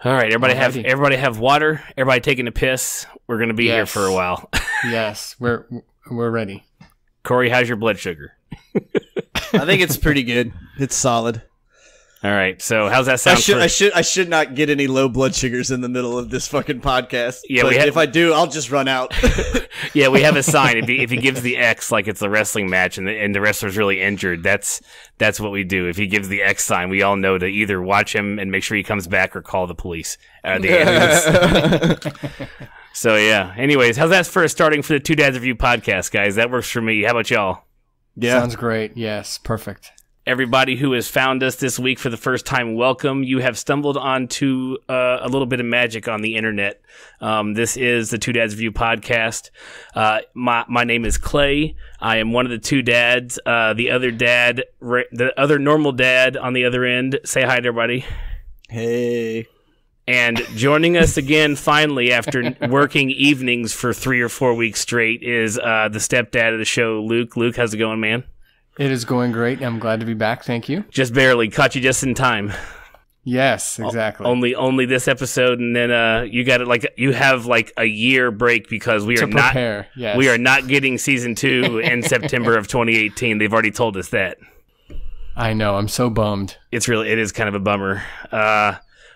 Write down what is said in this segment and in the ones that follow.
All right, everybody have water. Everybody taking a piss. We're gonna be here for a while. Yes, we're ready. Corey, how's your blood sugar? I think it's pretty good. It's solid. All right, so how's that sound? I should not get any low blood sugars in the middle of this fucking podcast. Yeah, but if I do, I'll just run out. Yeah, we have a sign. If he gives the X like it's a wrestling match and the wrestler's really injured, that's what we do. If he gives the X sign, we all know to either watch him and make sure he comes back or call the police. So yeah. Anyways, how's that for starting for the Two Dads Review podcast, guys? That works for me. How about y'all? Yeah, sounds great. Yes, perfect. Everybody who has found us this week for the first time, welcome. You have stumbled onto a little bit of magic on the internet. This is the Two Dads Review podcast. My name is Clay. I am one of the two dads. The other normal dad on the other end. Say hi to everybody. Hey. And joining us again, finally, after working evenings for 3 or 4 weeks straight, is the stepdad of the show, Luke. Luke, how's it going, man? It is going great. I'm glad to be back. Thank you. Just barely. Caught you just in time. Yes, exactly. Only this episode, and then you got it. You have a year break because we are not getting season 2 in September of 2018. They've already told us that. I know. I'm so bummed. It is kind of a bummer.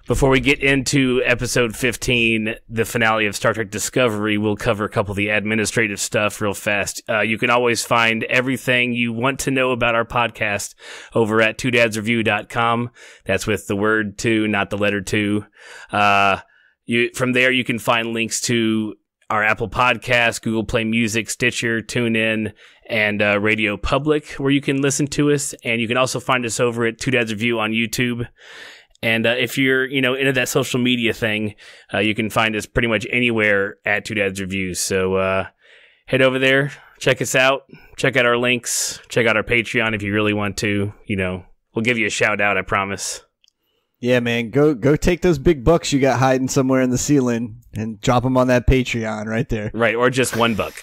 Before we get into episode 15, the finale of Star Trek Discovery, we'll cover a couple of the administrative stuff real fast. You can always find everything you want to know about our podcast over at twodadsreview.com. That's with the word two, not the letter two. From there, you can find links to our Apple Podcasts, Google Play Music, Stitcher, TuneIn, and Radio Public, where you can listen to us. And you can also find us over at Two Dads Review on YouTube. And if you're, into that social media thing, you can find us pretty much anywhere at Two Dads Reviews. So head over there, check us out, check out our links, check out our Patreon if you really want to. We'll give you a shout out, I promise. Yeah, man, go take those big bucks you got hiding somewhere in the ceiling and drop them on that Patreon right there. Right, or just $1.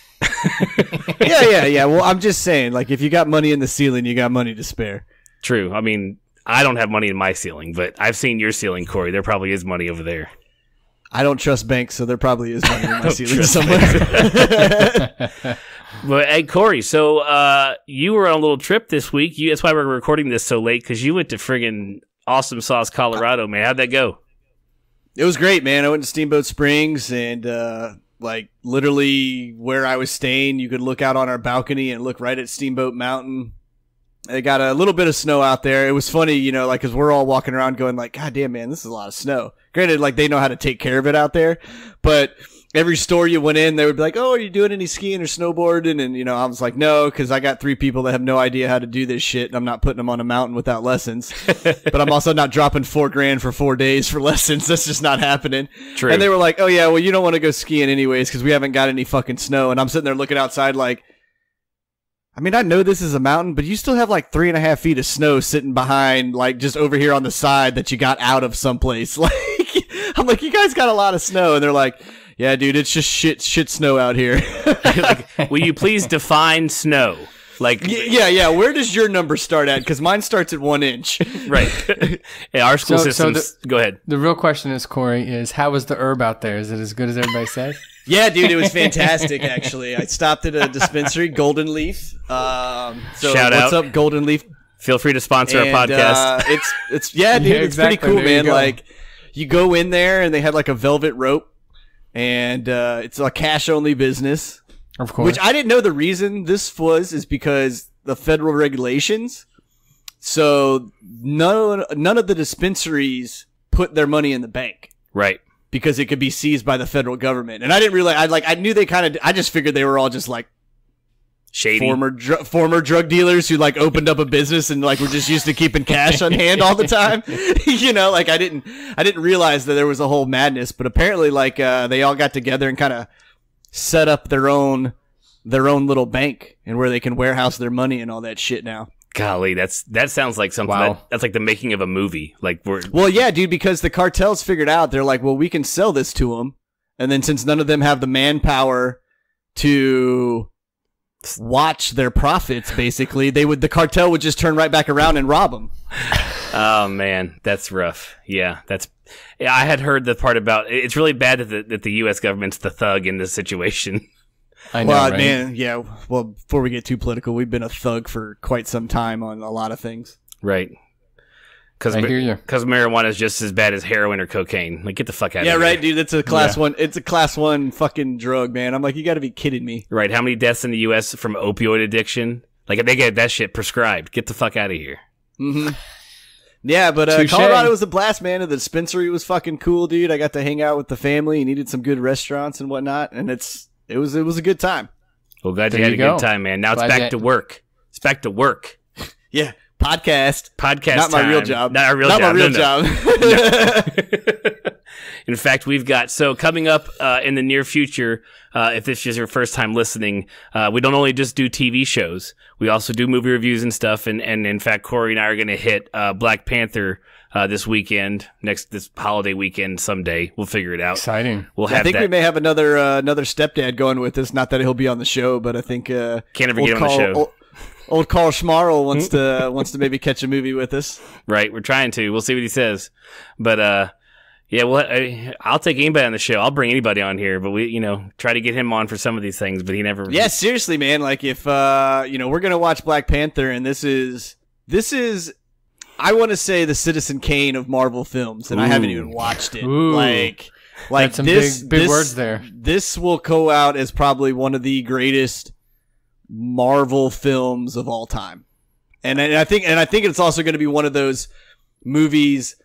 Yeah. Well, I'm just saying, if you got money in the ceiling, you got money to spare. True. I mean, I don't have money in my ceiling, but I've seen your ceiling, Corey. There probably is money over there. I don't trust banks, so there probably is money in my ceiling somewhere. But hey, Corey, so you were on a little trip this week. That's why we're recording this so late, because you went to friggin' Awesome Sauce, Colorado, man. How'd that go? It was great, man. I went to Steamboat Springs, and literally where I was staying, you could look out on our balcony and look right at Steamboat Mountain. They got a little bit of snow out there. It was funny, because we're all walking around going God damn, man, this is a lot of snow. Granted, they know how to take care of it out there, but every store you went in, they would be like, oh, are you doing any skiing or snowboarding? And, I was like, no, because I got 3 people that have no idea how to do this shit, and I'm not putting them on a mountain without lessons. But I'm also not dropping $4,000 for 4 days for lessons. That's just not happening. True. And they were like, oh, yeah, well, you don't want to go skiing anyways because we haven't got any fucking snow. And I'm sitting there looking outside I know this is a mountain, but you still have 3.5 feet of snow sitting behind, just over here on the side that you got out of someplace. I'm like, you guys got a lot of snow. And they're like, yeah, dude, it's just shit snow out here. Will you please define snow? Yeah. Where does your number start at? Because mine starts at 1 inch. Right. Yeah, our school systems. Go ahead. The real question is, Corey, how was the herb out there? Is it as good as everybody says? Yeah, dude, it was fantastic, actually. I stopped at a dispensary, Golden Leaf. Shout out. What's up, Golden Leaf? Feel free to sponsor our podcast. It's pretty cool, man. You go in there, and they had a velvet rope, and it's a cash-only business. Of course. Which I didn't know the reason this is because the federal regulations. So none of the dispensaries put their money in the bank. Right. Because it could be seized by the federal government. And I didn't realize, I knew they I just figured they were all just shady former drug dealers who opened up a business and were just used to keeping cash on hand all the time. I didn't realize that there was a whole madness, but apparently they all got together and kind of set up their own little bank and where they can warehouse their money and all that shit now. Golly, that sounds like something. Wow. That's like the making of a movie. Well, yeah, dude, because the cartels figured out, they're like, well, we can sell this to them, and then since none of them have the manpower to watch their profits, basically, the cartel would just turn right back around and rob them. Oh man, that's rough. Yeah, I had heard the part about it's really bad that the U.S. government's the thug in this situation. I know, Well, right? man, yeah. Well, before we get too political, we've been a thug for quite some time on a lot of things. Right. Because I hear you. marijuana is just as bad as heroin or cocaine. Like, get the fuck out of here. Yeah, right, dude. It's a class one. It's a class one fucking drug, man. I'm like, you got to be kidding me. Right. How many deaths in the U.S. from opioid addiction? Like, they get that shit prescribed. Get the fuck out of here. Mm-hmm. Yeah, but Touché. Colorado was a blast, man. And the dispensary was fucking cool, dude. I got to hang out with the family. Needed some good restaurants and whatnot, and it was a good time. Well, glad you There had a you go. good time, man. Now it's Glad back you- to work. It's back to work. Yeah, podcast. Podcast Not my real time. job. Not our real Not job. my real No, no. job. In fact, we've got coming up in the near future. If this is your first time listening, we don't only just do TV shows, we also do movie reviews and stuff. And in fact, Corey and I are going to hit Black Panther this weekend, this holiday weekend someday. We'll figure it out. Exciting. We'll I have think that. we may have another stepdad going with us. Not that he'll be on the show, but I think Can't ever get him on the show. Old Carl Schmarl wants to maybe catch a movie with us. Right, we're trying to. We'll see what he says. But yeah, well, I'll take anybody on the show. I'll bring anybody on here, but we, try to get him on for some of these things. But he never. Yeah, seriously, man. Like if we're gonna watch Black Panther, and this is I want to say the Citizen Kane of Marvel films, and I haven't even watched it. Ooh. Like That's some big words there. This will go out as probably one of the greatest Marvel films of all time, and I think it's also going to be one of those movies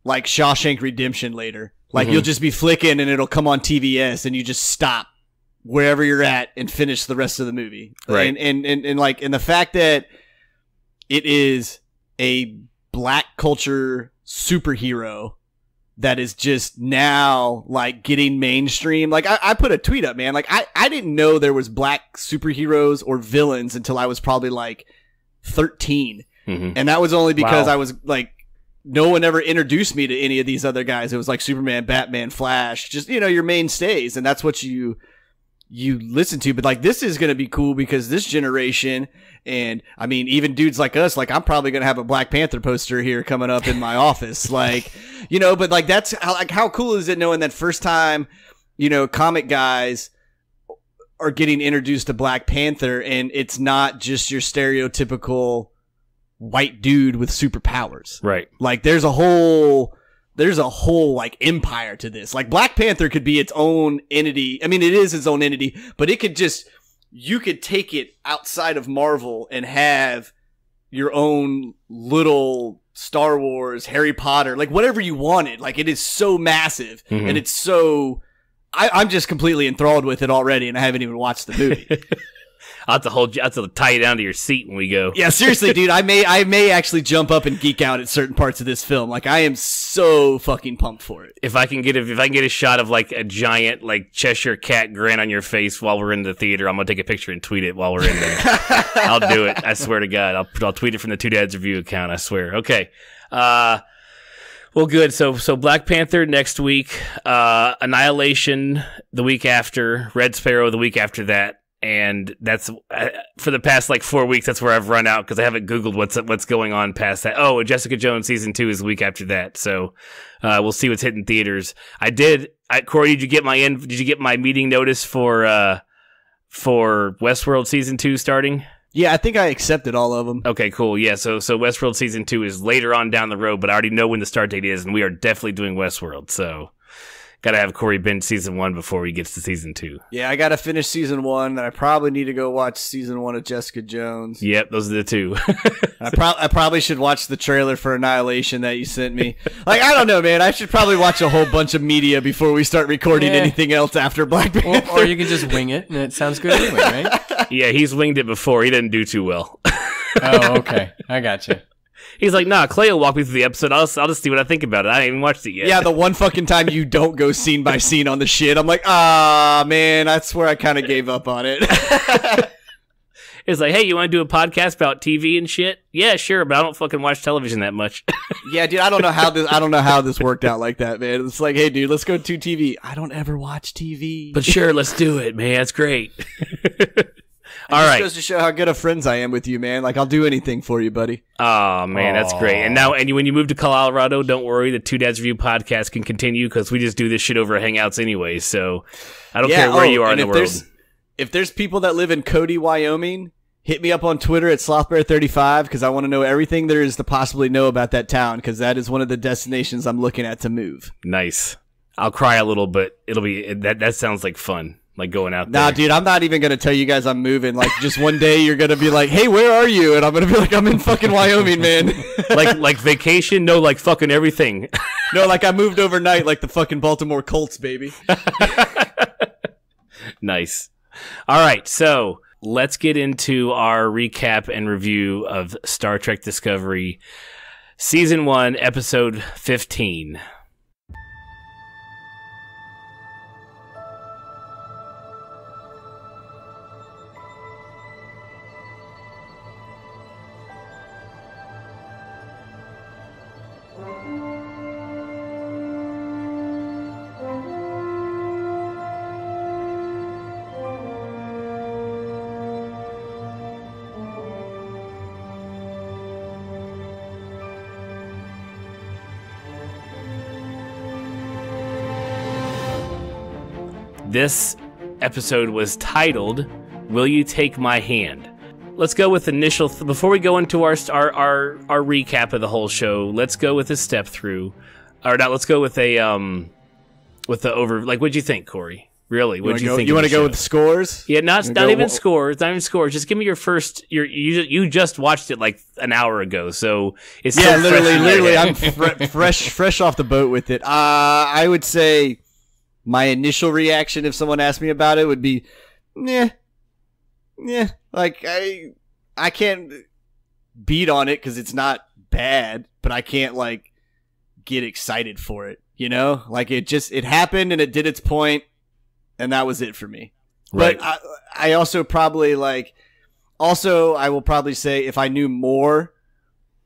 like Shawshank Redemption later. Like you'll just be flicking and it'll come on TVS and you just stop wherever you're at and finish the rest of the movie. Right. And the fact that it is a black culture superhero that is just now like getting mainstream. Like I put a tweet up, man. Like I didn't know there was black superheroes or villains until I was probably like 13. Mm-hmm. And that was only because Wow. I was like, no one ever introduced me to any of these other guys. It was like Superman, Batman, Flash, just, your mainstays. And that's what you listen to. But like, this is going to be cool because this generation, and I mean, even dudes like us, like I'm probably going to have a Black Panther poster here coming up in my office. Like, but like, that's how cool is it knowing that first time, comic guys are getting introduced to Black Panther, and it's not just your stereotypical white dude with superpowers. Right. Like there's a whole like empire to this. Like Black Panther could be its own entity. I mean, it is its own entity, but you could take it outside of Marvel and have your own little Star Wars, Harry Potter, like whatever you wanted. Like it is so massive and it's so, I'm just completely enthralled with it already, and I haven't even watched the movie. I'll have to tie you down to your seat when we go. Yeah, seriously, dude. I may actually jump up and geek out at certain parts of this film. Like I am so fucking pumped for it. If I can get a shot of like a giant like Cheshire cat grin on your face while we're in the theater, I'm gonna take a picture and tweet it while we're in there. I'll do it. I swear to God. I'll tweet it from the Two Dads Review account. I swear. Okay. Well, good. So Black Panther next week, Annihilation the week after, Red Sparrow the week after that. And that's for the past like 4 weeks. That's where I've run out because I haven't Googled what's going on past that. Oh, Jessica Jones season 2 is the week after that. So we'll see what's hitting theaters. Corey, did you get my meeting notice for Westworld season 2 starting? Yeah, I think I accepted all of them. Okay, cool. Yeah, so Westworld season 2 is later on down the road, but I already know when the start date is, and we are definitely doing Westworld. So gotta have Corey binge season 1 before he gets to season 2. Yeah, I gotta finish season 1, and I probably need to go watch season 1 of Jessica Jones. Yep, those are the two. I probably should watch the trailer for Annihilation that you sent me. Like, I don't know, man. I should probably watch a whole bunch of media before we start recording Yeah. anything else after Black Panther. Or you can just wing it, and it sounds good anyway, right? Yeah, he's winged it before. He didn't do too well. Oh, okay. I gotcha. He's like, nah, Clay will walk me through the episode. I'll just see what I think about it. I haven't even watched it yet. Yeah, the one fucking time you don't go scene by scene on the shit, I'm like, man, that's where I kind of gave up on it. It's like, hey, you want to do a podcast about TV and shit? Yeah, sure, but I don't fucking watch television that much. Yeah, dude, I don't know how this worked out like that, man. It's like, hey, dude, let's go to TV. I don't ever watch TV. But sure, let's do it, man. It's great. All right. Goes to show how good of friends I am with you, man. Like, I'll do anything for you, buddy. Oh, man, that's great. And now, when you move to Colorado, don't worry. The Two Dads Review podcast can continue because we just do this shit over Hangouts anyway. So I don't care where you are in the world. If there's people that live in Cody, Wyoming, hit me up on Twitter at Slothbear35 because I want to know everything there is to possibly know about that town because that is one of the destinations I'm looking at to move. Nice. I'll cry a little, but it'll be that sounds like fun. Like going out there. Nah, dude, I'm not even going to tell you guys I'm moving. Like, just one day you're going to be like, hey, where are you? And I'm going to be like, I'm in fucking Wyoming, man. like vacation? No, like fucking everything. No, like I moved overnight like the fucking Baltimore Colts, baby. Nice. All right, so let's get into our recap and review of Star Trek Discovery, Season 1, Episode 15. This episode was titled, Will You Take My Hand? Let's go with initial, before we go into our recap of the whole show, let's go with a step through. Or not, let's go with the over, like, what'd you think, Corey? Really? What'd you think? You want to go with the scores? Yeah, not even scores. Not even scores. Just give me your first. You just watched it like an hour ago, so it's literally. I'm fresh off the boat with it. I would say my initial reaction if someone asked me about it would be, yeah. Like I can't beat on it because it's not bad, but I can't like get excited for it. You know, like it happened and it did its point. And that was it for me. Right. But I also probably I will probably say if I knew more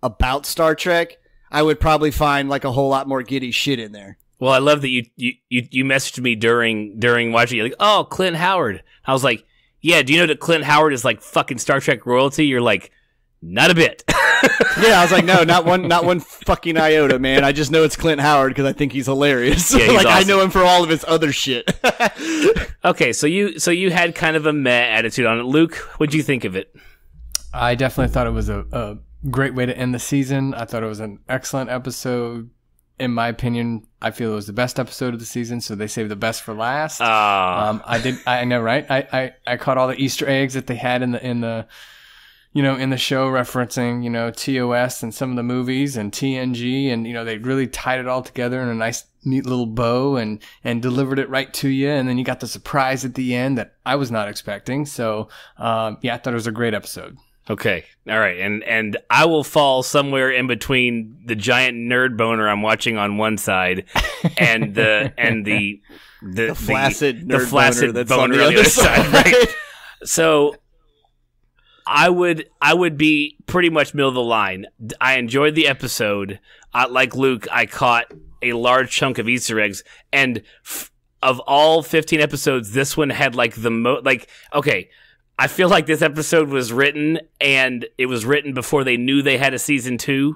about Star Trek, I would probably find like a whole lot more giddy shit in there. Well, I love that you messaged me during watching it, like, oh, Clint Howard. I was like, yeah, do you know that Clint Howard is like fucking Star Trek royalty? You're like, not a bit. Yeah, I was like, no, not one fucking iota, man. I just know it's Clint Howard because I think he's hilarious. Yeah, he's like awesome. I know him for all of his other shit. Okay, so you had kind of a meh attitude on it. Luke, what'd you think of it? I definitely thought it was a great way to end the season. I thought it was an excellent episode. In my opinion, I feel it was the best episode of the season, so they saved the best for last. I know, right? I caught all the Easter eggs that they had in the show referencing, TOS and some of the movies and TNG, and, they really tied it all together in a nice, neat little bow and delivered it right to you. And then you got the surprise at the end that I was not expecting. So, I thought it was a great episode. Okay. All right. And I will fall somewhere in between the giant nerd boner I'm watching on one side and the flaccid nerd flaccid boner that's boner on the other side, right? So I would be pretty much middle of the line. I enjoyed the episode. Like Luke, I caught a large chunk of Easter eggs, and of all 15 episodes, this one had like the most. Like, okay, I feel like this episode was written, and it was written before they knew they had a season 2,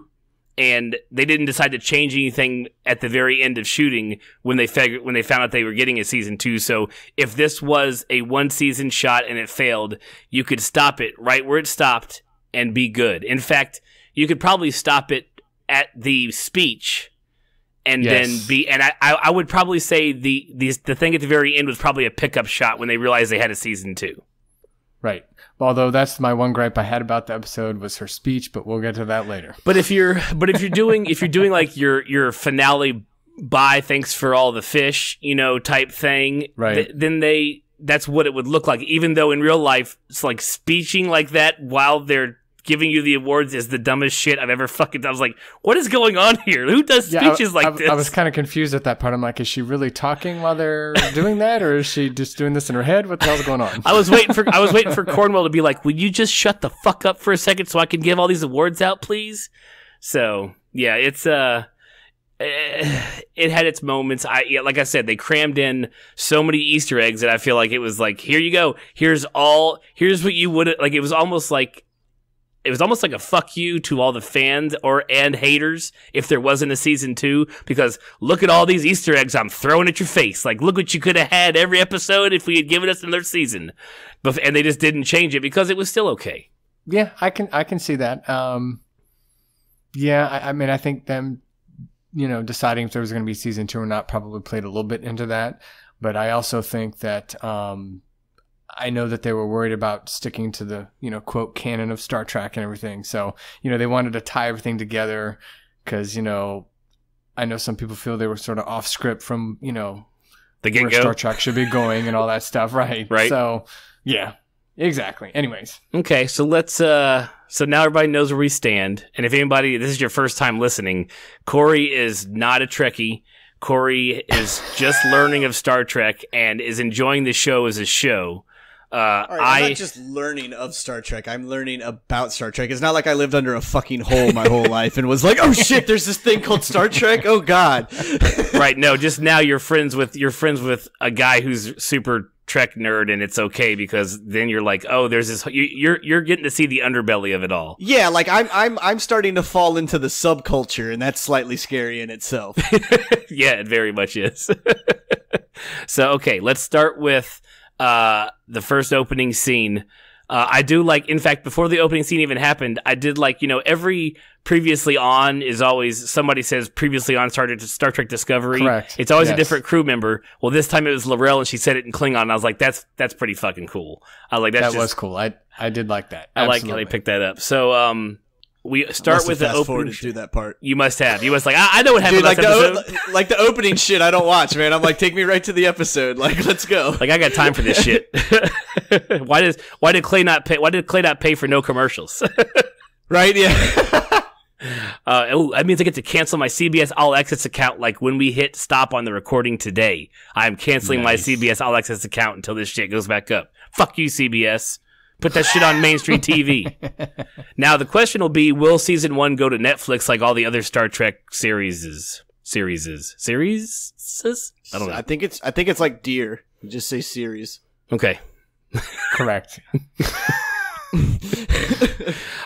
and they didn't decide to change anything at the very end of shooting when they found out they were getting a season 2. So if this was a one season shot and it failed, you could stop it right where it stopped and be good. In fact, you could probably stop it at the speech and then be. And I would probably say the thing at the very end was probably a pickup shot when they realized they had a season 2. Right. Although that's my one gripe I had about the episode was her speech, but we'll get to that later. But if you're doing like your finale, bye, thanks for all the fish, type thing, right? Then that's what it would look like. Even though in real life, it's like speeching like that while they're giving you the awards is the dumbest shit I've ever fucking done. I was like, what is going on here? Who does speeches like this? I was kind of confused at that part. I'm like, is she really talking while they're doing that, or is she just doing this in her head? What the hell's going on? I was waiting for Cornwell to be like, will you just shut the fuck up for a second so I can give all these awards out, please? So yeah, it's it had its moments. Like I said, they crammed in so many Easter eggs that I feel like it was like, here you go. Here's what you would like. It was almost like a fuck you to all the fans and haters if there wasn't a season 2, because look at all these Easter eggs I'm throwing at your face. Like, look what you could have had every episode if we had given us another season. And they just didn't change it because it was still okay. Yeah, I can see that. Yeah, I mean, I think them, deciding if there was going to be season 2 or not probably played a little bit into that. But I also think that I know that they were worried about sticking to the, quote, canon of Star Trek and everything. So, they wanted to tie everything together because, I know some people feel they were sort of off script from, where Star Trek should be going and all that stuff. Right. Right. So, yeah, exactly. Anyways. Okay. So let's, so now everybody knows where we stand. And if anybody, this is your first time listening, Corey is not a Trekkie. Corey is just learning of Star Trek and is enjoying the show as a show. I'm not just learning of Star Trek. I'm learning about Star Trek. It's not like I lived under a fucking hole my whole life and was like, oh shit, there's this thing called Star Trek. Oh god. Right. No, just now you're friends with a guy who's super Trek nerd, and it's okay because then you're like, oh, there's this. You're getting to see the underbelly of it all. Yeah, like I'm starting to fall into the subculture, and that's slightly scary in itself. Yeah, it very much is. So okay, let's start with the first opening scene. I do like, in fact, before the opening scene even happened, I did like, every previously on is always, somebody says previously on Star Trek Discovery. Correct. It's always a different crew member. Well, this time it was L'Rell and she said it in Klingon. And I was like, that's pretty fucking cool. I was like, that was cool. I did like that. I like how they picked that up. So, we start with the opening. To do that part. You must have. You must I know what happened. Dude, like the opening shit. I don't watch, man. I'm like, take me right to the episode. Like, let's go. Like, I got time for this shit. Why did Clay not pay? Why did Clay not pay for no commercials? Right? Yeah. That means I get to cancel my CBS All Access account. Like when we hit stop on the recording today, I'm canceling my CBS All Access account until this shit goes back up. Fuck you, CBS. Put that shit on mainstream TV. Now, the question will be, will season 1 go to Netflix like all the other Star Trek series? Series? I don't know. I think it's like deer. You just say series. Okay. Correct.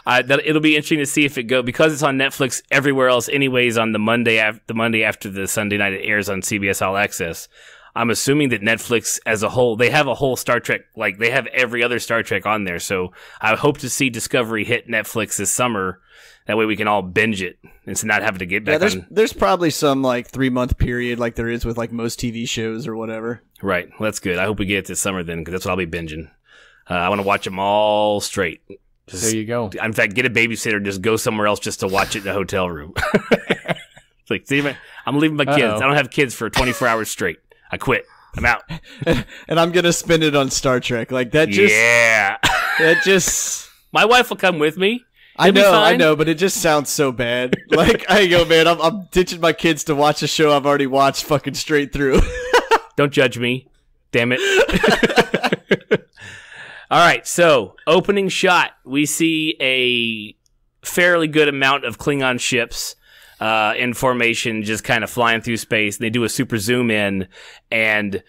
It'll be interesting to see if it go, because it's on Netflix everywhere else anyways on the Monday after the Sunday night it airs on CBS All Access. I'm assuming that Netflix as a whole, they have a whole Star Trek, like they have every other Star Trek on there. So I hope to see Discovery hit Netflix this summer. That way we can all binge it instead of not having to get back on. There's probably some like 3-month period like there is with like most TV shows or whatever. Right. Well, that's good. I hope we get it this summer then, because that's what I'll be binging. I want to watch them all straight. There you go. In fact, get a babysitter, just go somewhere else just to watch it in a hotel room. It's like, see, I'm leaving my kids. I don't have kids for 24 hours straight. I quit. I'm out. And I'm going to spend it on Star Trek. Like that just... Yeah. That just... My wife will come with me. I know, but it just sounds so bad. Like, I go, man, I'm ditching my kids to watch a show I've already watched fucking straight through. Don't judge me. Damn it. All right, so opening shot, we see a fairly good amount of Klingon ships in formation, just kind of flying through space. They do a super zoom in, and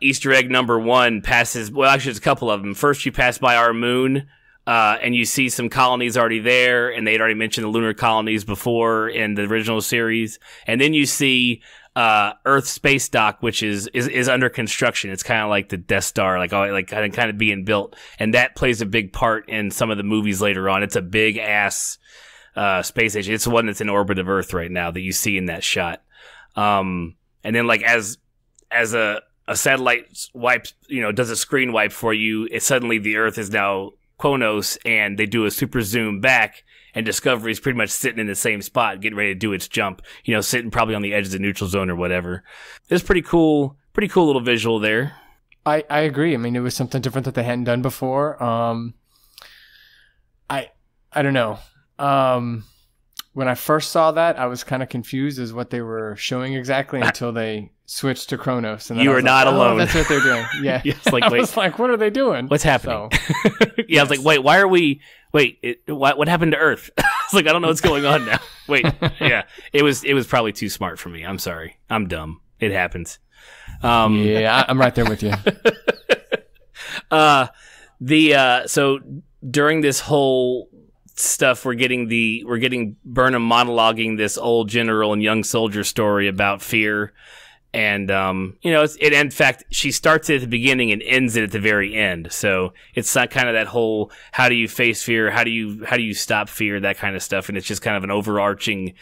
Easter egg number 1 passes. Well, actually, there's a couple of them. First, you pass by our moon, and you see some colonies already there, and they'd already mentioned the lunar colonies before in the original series. And then you see Space Dock, which is under construction. It's kind of like the Death Star, kind of being built, and that plays a big part in some of the movies later on. It's a big ass space station. It's the one that's in orbit of Earth right now that you see in that shot. And then like as a satellite wipes, does a screen wipe for you, suddenly the Earth is now Kronos, and they do a super zoom back. And Discovery is pretty much sitting in the same spot, getting ready to do its jump, sitting probably on the edge of the neutral zone or whatever. It's pretty cool little visual there. I agree. I mean, it was something different that they hadn't done before. I don't know. When I first saw that, I was kind of confused as what they were showing exactly until they switched to Kronos. And then you were not alone. That's what they're doing. Yeah. Yes, like, I was like, what are they doing? What's happening? So, yeah, I was like, wait, why are we... Wait, what happened to Earth? was like, I don't know what's going on now. Wait, yeah, it was probably too smart for me. I'm sorry, I'm dumb. It happens. Yeah, I'm right there with you. So during this whole stuff, we're getting Burnham monologuing this old general and young soldier story about fear. And, in fact, she starts it at the beginning and ends it at the very end. So it's not kind of that whole, how do you face fear? How do you stop fear? That kind of stuff. And it's just kind of an overarching,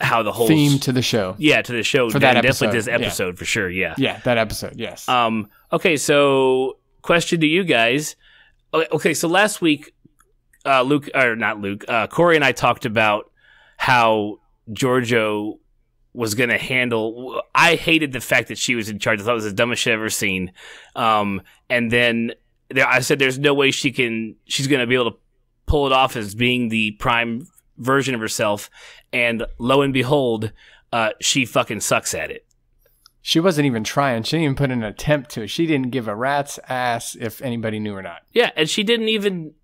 how the whole theme to the show. Yeah. To the show. For that episode. Definitely this episode for sure. Yeah. Yeah. That episode. Yes. Okay. So question to you guys. Okay. So last week, Corey and I talked about how Giorgio was going to handle. I hated the fact that she was in charge. I thought it was the dumbest shit I've ever seen. And then I said, there's no way she's going to be able to pull it off as being the prime version of herself. And lo and behold, she fucking sucks at it. She wasn't even trying. She didn't even put an attempt to it. She didn't give a rat's ass if anybody knew or not. Yeah. And she didn't even,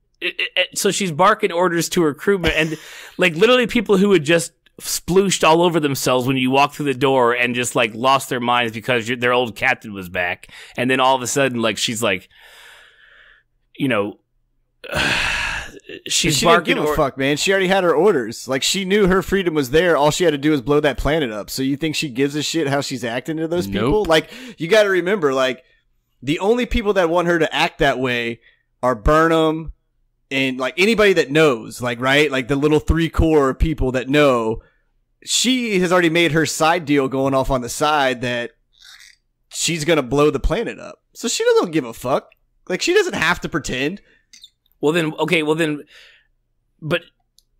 so she's barking orders to her crewmen and like literally people who had just splooshed all over themselves when you walk through the door and just like lost their minds because their old captain was back. And then all of a sudden, like, she's like, she's barking. Didn't give a fuck, man. She already had her orders. Like, she knew her freedom was there. All she had to do was blow that planet up. So you think she gives a shit how she's acting to those people? Like, you got to remember, like, the only people that want her to act that way are Burnham and like anybody that knows, like, right? Like the little 3 core people that know. She has already made her side deal going off on the side that she's going to blow the planet up. So she doesn't give a fuck. Like, she doesn't have to pretend. But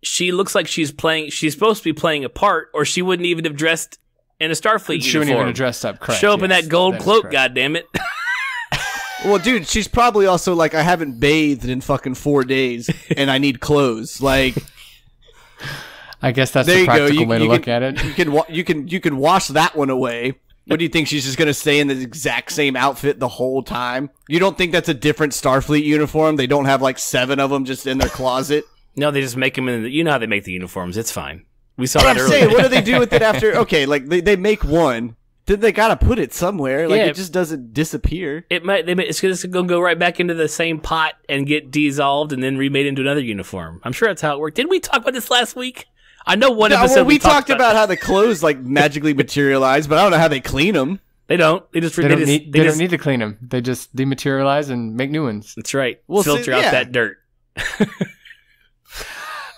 she looks like she's supposed to be playing a part, or she wouldn't even have dressed in a Starfleet uniform. She wouldn't even have dressed up, correct. Show up in that gold cloak, goddammit. Well, dude, she's probably also like, I haven't bathed in fucking 4 days and I need clothes. Like, I guess that's the practical way to look at it. You can wash that one away. What do you think? She's just going to stay in the exact same outfit the whole time? You don't think that's a different Starfleet uniform? They don't have like 7 of them just in their closet? No, they just make them you know how they make the uniforms. It's fine. We saw that earlier. What do they do with it after? Okay, like they make one. Then they gotta put it somewhere. Like, it just doesn't disappear. It's gonna go right back into the same pot and get dissolved and then remade into another uniform. I'm sure that's how it worked. Didn't we talk about this last week? I know one episode we talked about how the clothes like magically materialize, but I don't know how they clean them. They don't. They don't need to clean them. They just dematerialize and make new ones. That's right. Filter out that dirt.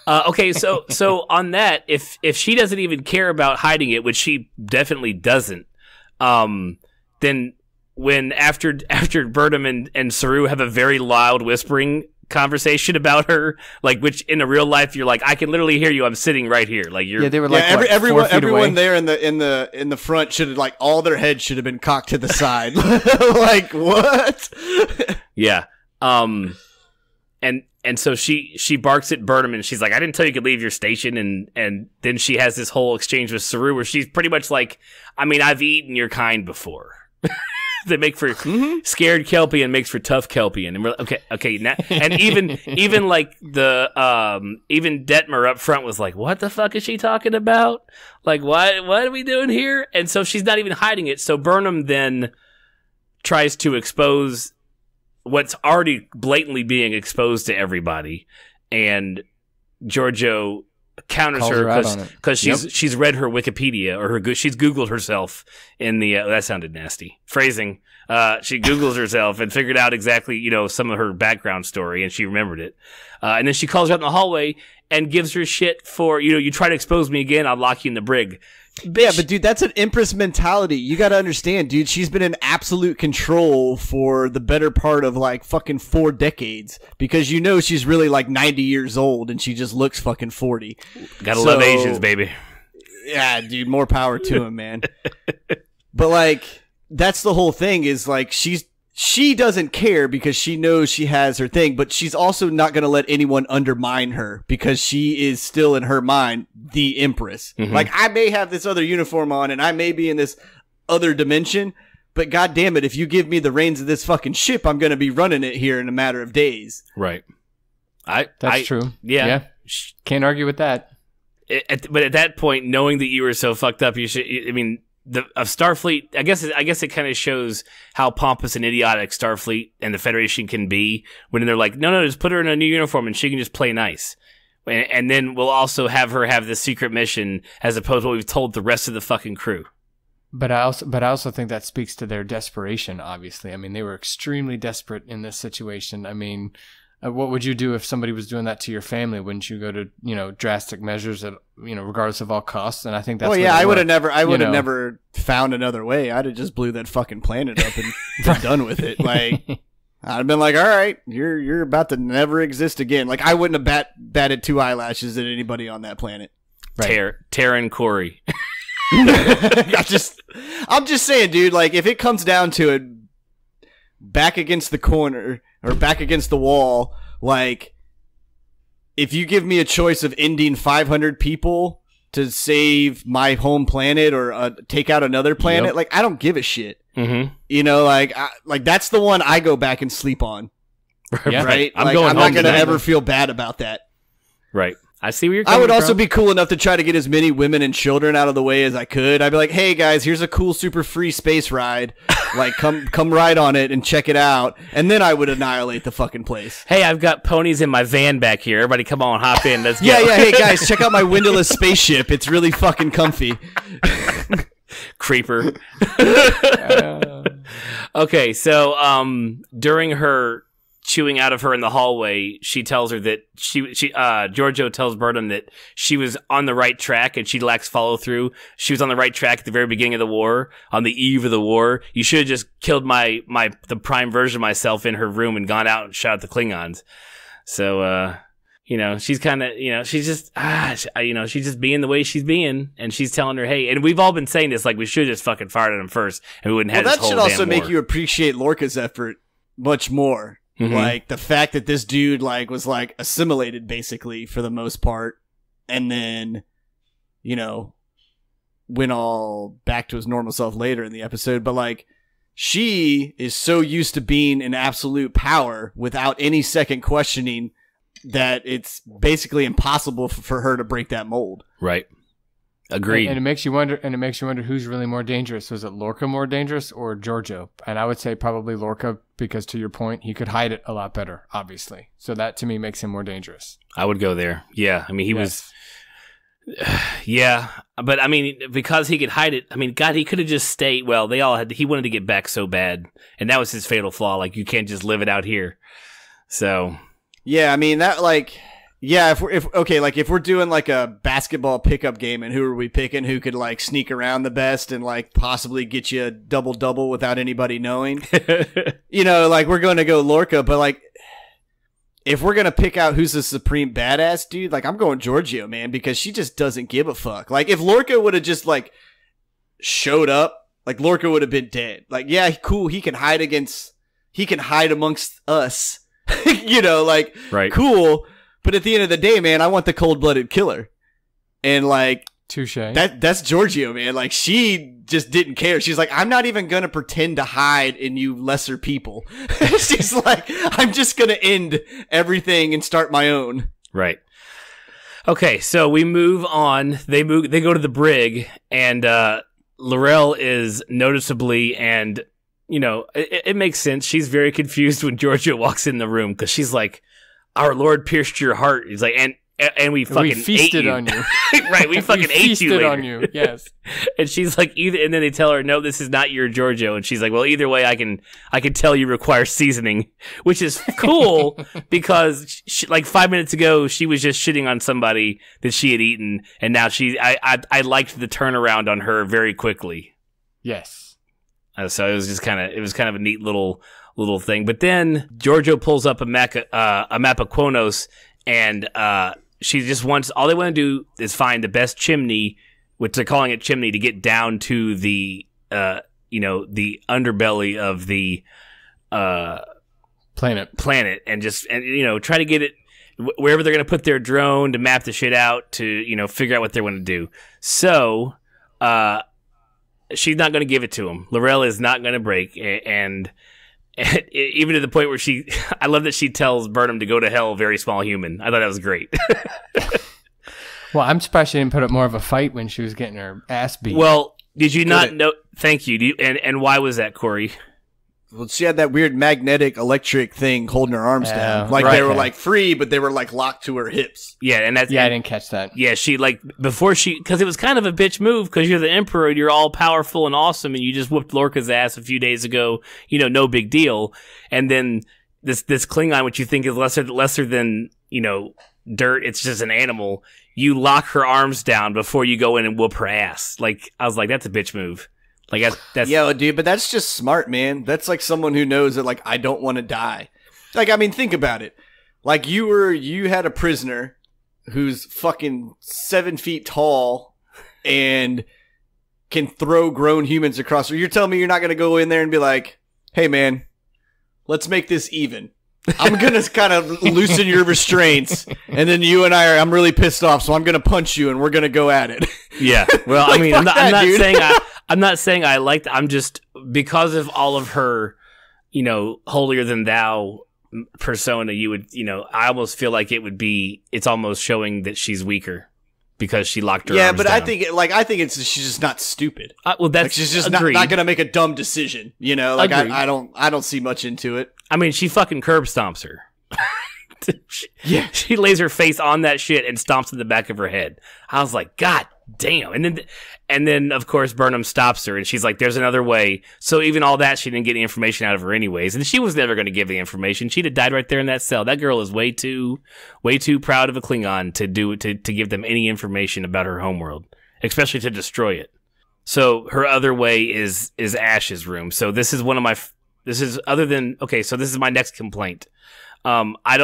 Okay, so on that, if she doesn't even care about hiding it, which she definitely doesn't. Then when after Burnham and Saru have a very loud whispering conversation about her, like, which in a real life you're like, I can literally hear you. I'm sitting right here. Like, you're they were like everyone there in the front should have, like, all their heads should have been cocked to the side. Like, what? Yeah. And so she barks at Burnham and she's like, I didn't tell you could leave your station. And then she has this whole exchange with Saru where she's pretty much like, I mean, I've eaten your kind before. They make for scared Kelpian makes for tough Kelpian. And we're like, okay. Now, and even like even Detmer up front was like, what the fuck is she talking about? Like, what are we doing here? And so she's not even hiding it. So Burnham then tries to expose what's already blatantly being exposed to everybody, and Giorgio counters her because she's read her Wikipedia or she's Googled herself in the that sounded nasty phrasing. She Googles herself and figured out exactly some of her background story, and she remembered it. And then she calls her out in the hallway and gives her shit for you try to expose me again, I'll lock you in the brig. Bitch. Yeah, but dude, that's an Empress mentality. You got to understand, dude. She's been in absolute control for the better part of like fucking 4 decades because she's really like 90 years old and she just looks fucking 40. Gotta love Asians, baby. Yeah, dude, more power to him, man. But like, that's the whole thing is like she doesn't care because she knows she has her thing, but she's also not going to let anyone undermine her because she is still in her mind the Empress. Mm-hmm. Like, I may have this other uniform on and I may be in this other dimension, but god damn it, if you give me the reins of this fucking ship, I'm going to be running it here in a matter of days. Right. That's true. Yeah. Can't argue with that. But at that point, knowing that you were so fucked up, you should. I mean, of Starfleet, I guess it kind of shows how pompous and idiotic Starfleet and the Federation can be when they're like, no, just put her in a new uniform and she can just play nice. And then we'll also have her have this secret mission as opposed to what we've told the rest of the fucking crew. But I also think that speaks to their desperation, obviously. I mean, they were extremely desperate in this situation. I mean, what would you do if somebody was doing that to your family? Wouldn't you go to, drastic measures at, regardless of all costs? And I think that's I would have never found another way. I'd have just blew that fucking planet up and been done with it. Like, I'd have been like, all right, you're about to never exist again. Like, I wouldn't have batted 2 eyelashes at anybody on that planet. Right. Taryn Corey. I'm just saying, dude, like, if it comes down to it, back against the corner or back against the wall, like, if you give me a choice of ending 500 people to save my home planet or take out another planet, like, I don't give a shit. Mm-hmm. Like that's the one I go back and sleep on. Yeah. Right? I'm not going to ever feel bad about that. Right. I see where you're coming I would from. also be cool enough to try to get as many women and children out of the way as I could. I'd be like, hey guys, here's a cool super free space ride. Like, come ride on it and check it out. And then I would annihilate the fucking place. Hey, I've got ponies in my van back here. Everybody come on, hop in. Let's go. Yeah, hey guys, check out my windowless spaceship. It's really fucking comfy. Creeper. Okay, so during her chewing out of her in the hallway, she tells her that Giorgio tells Burnham that she was on the right track and she lacks follow through. She was on the right track at the very beginning of the war, on the eve of the war. You should have just killed the prime version of myself in her room and gone out and shot at the Klingons. So, she's kind of, she's just, she's just being the way she's being, and she's telling her, hey, and we've all been saying this, like, we should have just fucking fired at him first, and we wouldn't have this whole damn war. That should also make you appreciate Lorca's effort much more. Mm-hmm. Like, the fact that this dude, like, was, like, assimilated, basically, for the most part, and then, went all back to his normal self later in the episode, but, like, she is so used to being in absolute power without any second questioning that it's basically impossible for her to break that mold. Right. Agreed. And it makes you wonder. And it makes you wonder who's really more dangerous. Was it Lorca more dangerous or Giorgio? And I would say probably Lorca, because to your point, he could hide it a lot better, obviously. So that to me makes him more dangerous. I would go there. Yeah. I mean, he was. Yeah, but I mean, because he could hide it. I mean, God, he could have just stayed. Well, he wanted to get back so bad, and that was his fatal flaw. Like, you can't just live it out here. So. Yeah, I mean that, like. Yeah, if we're doing like a basketball pickup game, and who are we picking? Who could like sneak around the best and like possibly get you a double without anybody knowing? Like, we're going to go Lorca, but like, if we're gonna pick out who's the supreme badass dude, like, I'm going Giorgio, man, because she just doesn't give a fuck. Like, if Lorca would have just like showed up, like, Lorca would have been dead. Like, yeah, cool, he can hide amongst us, like, right. Cool. But at the end of the day, man, I want the cold-blooded killer. And, like... Touche. That's Giorgio, man. Like, she just didn't care. She's like, I'm not even going to pretend to hide in you lesser people. She's like, I'm just going to end everything and start my own. Right. Okay, so we move on. They go to the brig, and L'Rell is noticeably, and, it makes sense. She's very confused when Giorgio walks in the room, because she's like, our Lord pierced your heart. He's like, and we fucking feasted ate you. on you. Right, we fucking ate you later. On you, yes. And she's like, and then they tell her, no, this is not your Giorgio. And she's like, well, either way, I can tell you require seasoning, which is cool because like 5 minutes ago, she was just shitting on somebody that she had eaten. And now I liked the turnaround on her very quickly. Yes. So it was kind of a neat little thing. But then Giorgio pulls up a map of Quonos, and she just wants, all they want to do is find the best chimney, which they're calling it chimney, to get down to the the underbelly of the planet, and try to get it wherever they're going to put their drone to map the shit out to figure out what they're going to do. So she's not going to give it to him. L'Rell is not going to break, and And even to the point where I love that she tells Burnham to go to hell, very small human. I thought that was great. Well, I'm surprised she didn't put up more of a fight when she was getting her ass beat. Well, did you not know? Thank you. And why was that, Corey? Well, she had that weird magnetic electric thing holding her arms down. Like they were like free, but they were like locked to her hips. Yeah, and that's I didn't catch that. Yeah, she like because it was kind of a bitch move because you're the emperor, you're all powerful and awesome, and you just whooped Lorca's ass a few days ago. You know, no big deal. And then this Klingon, which you think is lesser than dirt, it's just an animal. You lock her arms down before you go in and whoop her ass. Like I was like, that's a bitch move. Like that's yo, dude, but that's just smart, man. That's like someone who knows that like I don't want to die. Like, I mean, think about it. Like you had a prisoner who's fucking 7 feet tall and can throw grown humans across. You're telling me you're not gonna go in there and be like, hey man, let's make this even. I'm gonna kind of loosen your restraints, and then you and I'm really pissed off, so I'm gonna punch you, and we're gonna go at it. Yeah. Well, like, I mean, I'm not saying I liked. I'm just because of all of her, holier than thou persona. You would, I almost feel like it's almost showing that she's weaker because she locked her. arms but down. I think she's just not stupid. Well, that's like she's just not gonna make a dumb decision. Like I don't see much into it. I mean, she fucking curb stomps her. She lays her face on that shit and stomps in the back of her head. I was like, God damn. And then of course Burnham stops her and she's like, there's another way. So even all that, she didn't get any information out of her anyways. And she was never going to give the information. She'd have died right there in that cell. That girl is way too proud of a Klingon to give them any information about her homeworld, especially to destroy it. So her other way is Ash's room. So this is this is my next complaint. I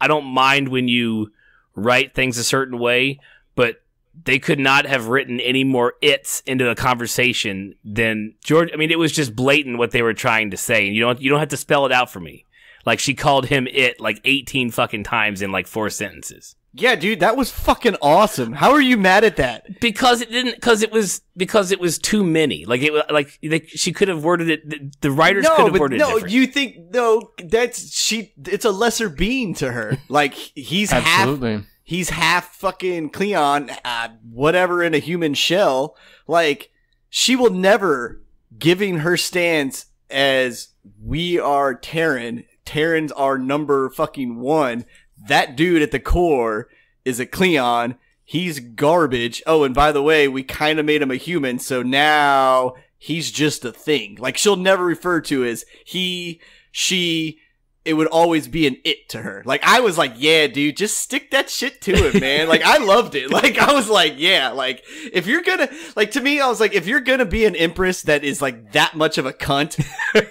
don't mind when you write things a certain way, but they could not have written any more its into the conversation than George. I mean, it was just blatant what they were trying to say, and you don't have to spell it out for me. Like she called him it like 18 fucking times in like 4 sentences. Yeah, dude, that was fucking awesome. How are you mad at that? Because it was too many. Like it was she could have worded it. The writers could have worded it different. You think it's a lesser being to her. Like he's half fucking Cleon, whatever in a human shell. Like she will never giving her stance as we are Terran. Terrans are number fucking 1. That dude at the core is a Cleon. He's garbage. Oh, and by the way, we kind of made him a human, so now he's just a thing. Like, she'll never refer to as he, she. It would always be an it to her. Like, I was like, yeah, dude, just stick that shit to him, man. Like, I loved it. Like, I was like, yeah, like, if you're gonna, like, to me, I was like, if you're gonna be an empress that is, like, that much of a cunt,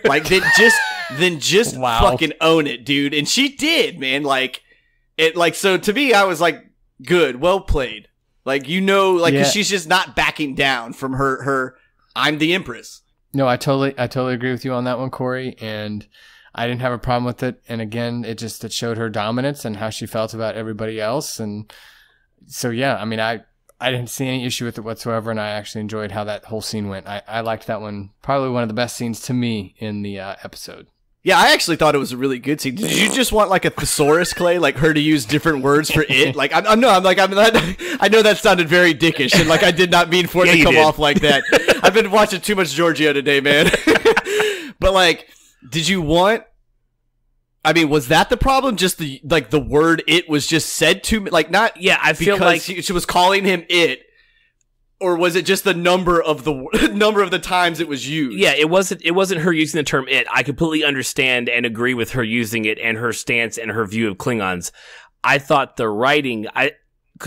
like, then just wow. fucking own it, dude. And she did, man. Like, it, like, so to me, I was like, good, well played. Like, cause she's just not backing down from her, I'm the empress. No, I totally agree with you on that one, Corey. And I didn't have a problem with it. And again, it showed her dominance and how she felt about everybody else. And so, yeah, I mean, I didn't see any issue with it whatsoever. And I actually enjoyed how that whole scene went. I liked that one. Probably one of the best scenes to me in the episode. Yeah, I actually thought it was a really good scene. Did you just want like a thesaurus, Clay, like her to use different words for it? Like I know that sounded very dickish, and like I did not mean for it to come off like that. I've been watching too much Giorgio today, man. But like, did you want? I mean, was that the problem? Just the word "it" was just said to me, like not. Yeah, I feel like she was calling him it. Or was it just the number of the times it was used? Yeah, it wasn't her using the term it. I completely understand and agree with her using it and her stance and her view of Klingons. I thought the writing,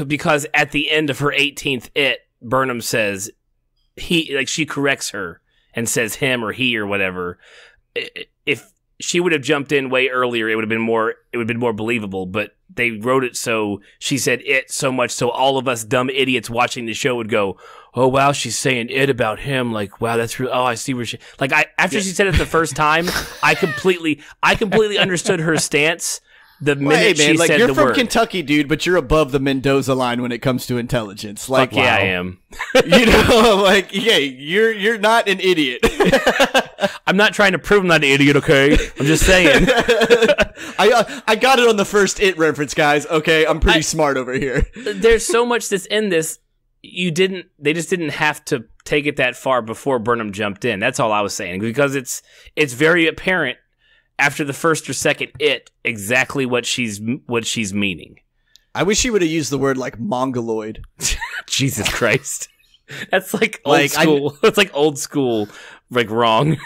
because at the end of her 18th it, Burnham says she corrects her and says him or he or whatever. If she would have jumped in way earlier, it would have been more believable, but they wrote it so she said it so much so all of us dumb idiots watching the show would go, oh wow, she's saying it about him, like wow, that's real. Oh, I see where she after she said it the first time, I completely understood her stance, the minute hey, man, she like said you're the from word. Kentucky, dude, but you're above the Mendoza line when it comes to intelligence. Like, Fuck yeah, I am. You know, like, yeah, you're not an idiot. I'm not trying to prove I'm not an idiot, okay? I'm just saying. I got it on the first It reference, guys. Okay, I'm pretty smart over here. There's so much that's in this. They just didn't have to take it that far before Burnham jumped in. That's all I was saying, because it's very apparent after the first or second It exactly what she's meaning. I wish she would have used the word like mongoloid. Jesus Christ. That's like old school. That's like old school, like wrong.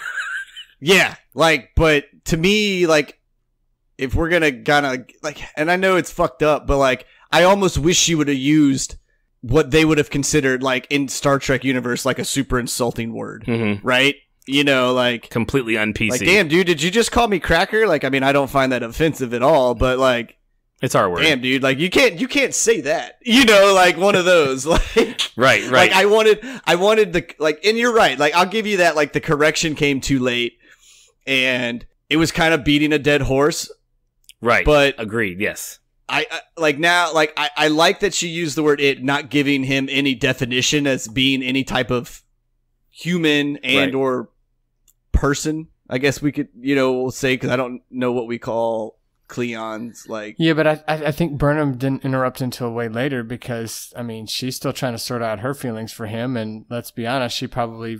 Yeah, like, but to me, like, if we're gonna kinda, like, and I know it's fucked up, but like, I almost wish she would have used what they would have considered, like, in Star Trek universe, like a super insulting word, right? You know, like, completely un-PC. Like, damn, dude, did you just call me cracker? Like, I mean, I don't find that offensive at all, but like, it's our word. Damn, dude, like, you can't say that. You know, like, one of those, like, right. Like, I wanted the, like, and you're right. Like, I'll give you that. Like, the correction came too late, and it was kind of beating a dead horse. Right. But agreed. Yes. I like now, like, I like that she used the word It, not giving him any definition as being any type of human and or person. I guess we could, we'll say, because I don't know what we call Cleon's, like. Yeah, but I think Burnham didn't interrupt until way later because, I mean, she's still trying to sort out her feelings for him, and let's be honest, she probably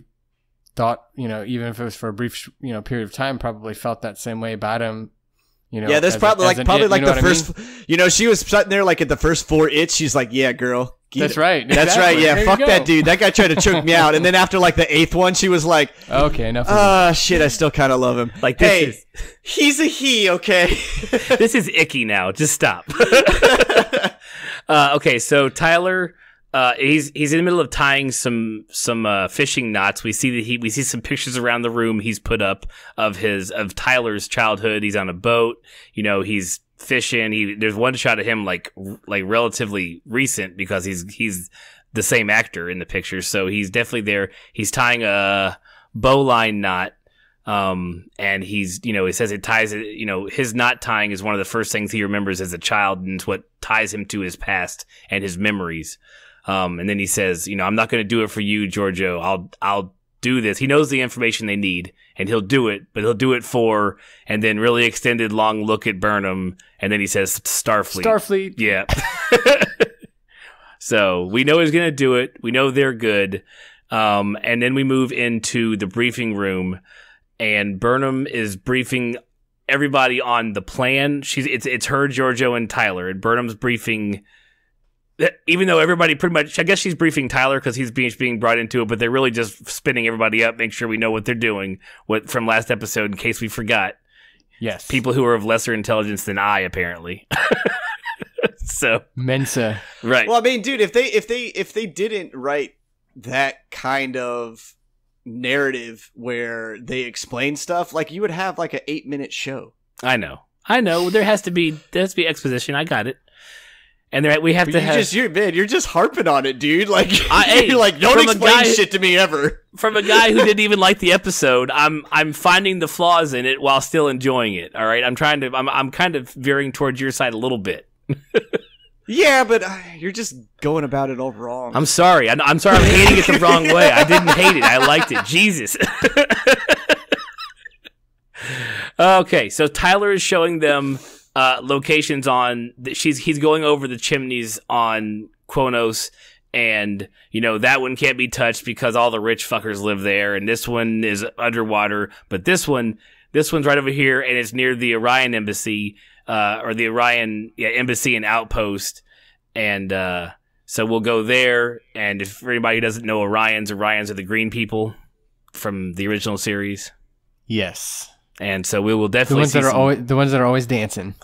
thought, even if it was for a brief, period of time, probably felt that same way about him. Yeah, that's probably the first. She was sitting there like at the first 4 Its. She's like, "Yeah, girl, that's right. That's exactly. right. Yeah, there fuck that dude. That guy tried to choke me out." And then after like the 8th one, she was like, "Okay, enough." Shit, I still kind of love him. Like, he's a he. Okay, this is icky now. Just stop. Okay, so Tyler. He's in the middle of tying some fishing knots. We see some pictures around the room he's put up of Tyler's childhood. He's on a boat. He's fishing. There's one shot of him like relatively recent because he's the same actor in the picture. So he's definitely there. He's tying a bowline knot. And he's, he says it ties it, his knot tying is one of the first things he remembers as a child, and it's what ties him to his past and his memories. And then he says, I'm not going to do it for you, Giorgio. I'll do this. He knows the information they need, and he'll do it, but he'll do it for, and then really extended long look at Burnham, and then he says Starfleet. Starfleet. Yeah. So we know he's going to do it. We know they're good. And then we move into the briefing room, and Burnham is briefing everybody on the plan. It's her, Giorgio, and Tyler, and Burnham's briefing. Even though everybody pretty much, I guess she's briefing Tyler because he's being brought into it, but they're really just spinning everybody up, make sure we know what they're doing. From last episode, in case we forgot. Yes, people who are of lesser intelligence than I, apparently. So Mensa, right? Well, I mean, dude, if they didn't write that kind of narrative where they explain stuff, like, you would have like an 8-minute show. I know. There has to be exposition. I got it. And we have to have. You're just harping on it, dude. Like, hey, you're like, don't explain shit to me ever. From a guy who didn't even like the episode, I'm finding the flaws in it while still enjoying it. All right, I'm kind of veering towards your side a little bit. Yeah, but you're just going about it all wrong. I'm sorry. I'm sorry. I'm hating it the wrong way. I didn't hate it. I liked it. Jesus. Okay, so Tyler is showing them locations on. He's going over the chimneys on Kronos, and that one can't be touched because all the rich fuckers live there, and this one is underwater. But this one's right over here, and it's near the Orion embassy, or the Orion embassy and outpost, and so we'll go there. And if anybody doesn't know, Orions are the green people from the original series. Yes. And so we will definitely the ones that are always dancing,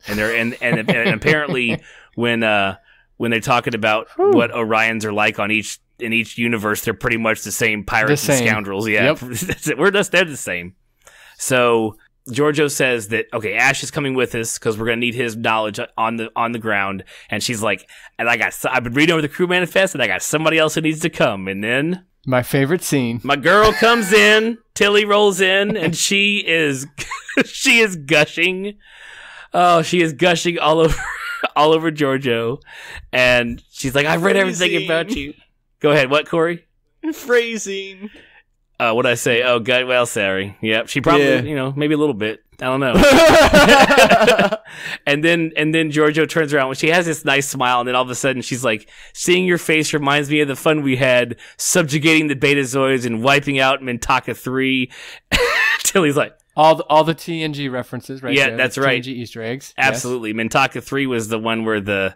and they're and apparently when they're talking about what Orions are like in each universe, they're pretty much the same pirates and scoundrels. Yeah, yep. They're the same. So Giorgio says that, okay, Ash is coming with us because we're gonna need his knowledge on the ground, and she's like, and I've been reading over the crew manifest, and I got somebody else who needs to come, and then. My favorite scene. My girl comes in, Tilly rolls in, and she is gushing. Oh, she is gushing all over all over Giorgio, and she's like, "I've read everything about you." Go ahead. What, Corey? Phrasing. What did I say? Oh, God. Well, sorry. Yep. She probably, maybe a little bit. I don't know. and then Giorgio turns around when she has this nice smile, and then all of a sudden she's like, "Seeing your face reminds me of the fun we had subjugating the Betazoids and wiping out Mintaka 3. Tilly's like, all the TNG references, right? Yeah, there. that's right. TNG Easter eggs. Absolutely. Yes. Mintaka 3 was the one where the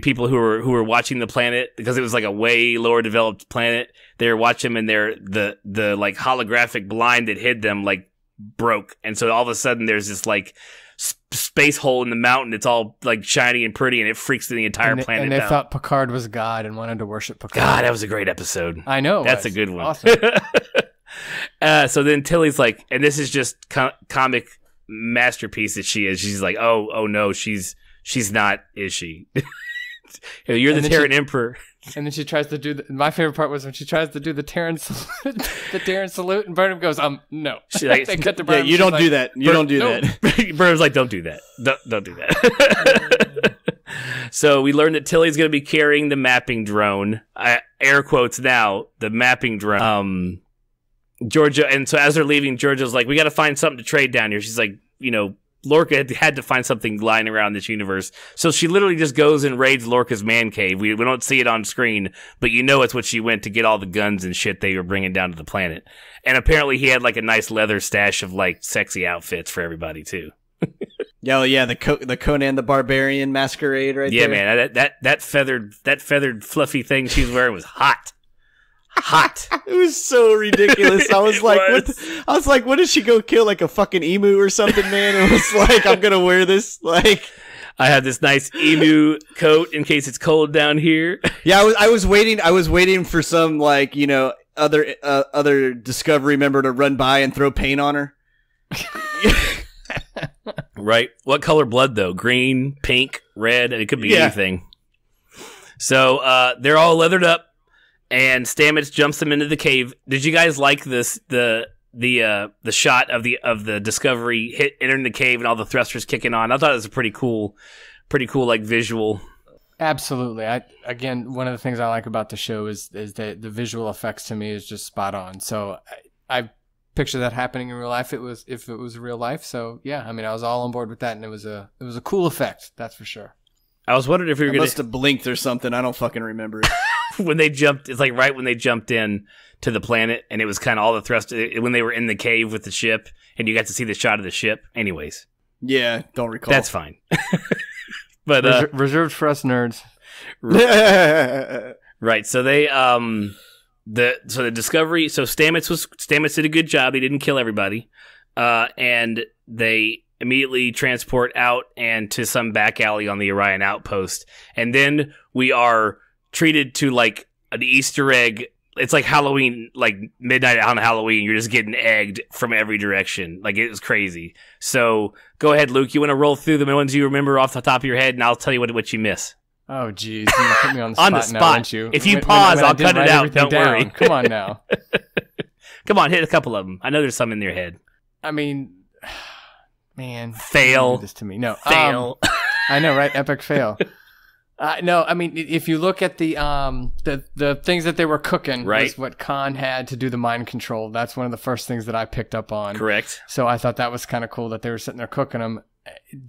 people who were watching the planet, because it was like a way lower developed planet, they were watching them, and the like holographic blind that hid them like broke, and so all of a sudden there's this like space hole in the mountain. It's all like shiny and pretty, and it freaks the entire planet and they down. thought Picard was God and wanted to worship Picard. God, that was a great episode. I know. That's a good one. Awesome. So then Tilly's like, and this is just comic masterpiece that she is. She's like, oh no, she's not, is she? You're the Terran Emperor. And then she tries to do my favorite part was when she tries to do the Terran salute, and Burnham goes, no. She like, yeah, you don't do that. You don't do that. Burnham's like, don't do that. Don't do that. So we learned that Tilly's going to be carrying the mapping drone. Air quotes now, the mapping drone. Giorgio, and so as they're leaving, Giorgio's like, we got to find something to trade down here. She's like, Lorca had to find something lying around this universe. So she literally just goes and raids Lorca's man cave. We don't see it on screen, but it's what she went to get all the guns and shit they were bringing down to the planet. And apparently he had like a nice leather stash of like sexy outfits for everybody too. Yeah, the Conan the Barbarian masquerade right there. Yeah, man, that feathered fluffy thing she was wearing was hot. Hot. It was so ridiculous. I was like, what did she go kill, like a fucking emu or something, man? It was like, I'm gonna wear this. Like, I have this nice emu coat in case it's cold down here. Yeah, I was waiting for some like other Discovery member to run by and throw paint on her. Right. What color blood though? Green, pink, red. It could be anything. So they're all leathered up. And Stamets jumps them into the cave. Did you guys like this? The shot of the Discovery entering the cave and all the thrusters kicking on. I thought it was a pretty cool like visual. Absolutely. Again, one of the things I like about the show is that the visual effects to me is just spot on. So I picture that happening in real life. If it was real life. So yeah, I mean, I was all on board with that, and it was a cool effect. That's for sure. I was wondering if you were must have blinked or something. I don't fucking remember it. When they jumped, it's like right when they jumped in to the planet, and it was kind of all the thrust when they were in the cave with the ship, and you got to see the shot of the ship. Anyways, yeah, don't recall. That's fine. But reserved for us nerds. Right. So they the Discovery. So Stamets did a good job. He didn't kill everybody, and they immediately transport out and to some back alley on the Orion outpost, and then we are treated to like an Easter egg. It's like Halloween, like midnight on Halloween. You're just getting egged from every direction. Like, it was crazy. So go ahead, Luke. You want to roll through the ones you remember off the top of your head, and I'll tell you what you miss. Oh, geez. You put me on the spot, on the spot. Now, don't you? If you pause, I'll cut it out. Don't worry. Come on now. Come on, hit a couple of them. I know there's some in your head. I mean, man. Fail. Do this to me. No. Fail. I know, right? Epic fail. No, I mean, if you look at the things that they were cooking, right, was what Khan had to do the mind control. That's one of the first things that I picked up on. Correct. So I thought that was kind of cool that they were sitting there cooking them.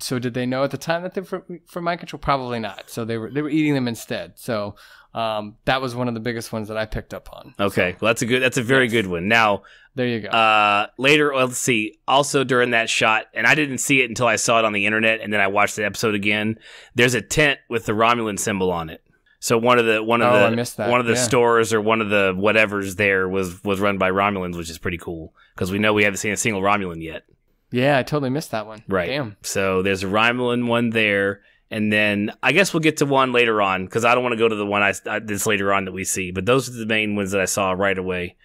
So did they know at the time that they were for mind control? Probably not. So they were eating them instead. So that was one of the biggest ones that I picked up on. Okay, well that's a very good one. Now there you go. Later, let's see. Also during that shot, and I didn't see it until I saw it on the internet, and then I watched the episode again. There's a tent with the Romulan symbol on it. So one of the stores or one of the whatever's there was run by Romulans, which is pretty cool because we know we haven't seen a single Romulan yet. Yeah, I totally missed that one. Right. Damn. So there's a Romulan one there, and then I guess we'll get to one later on because I don't want to go to the one this later on that we see. But those are the main ones that I saw right away.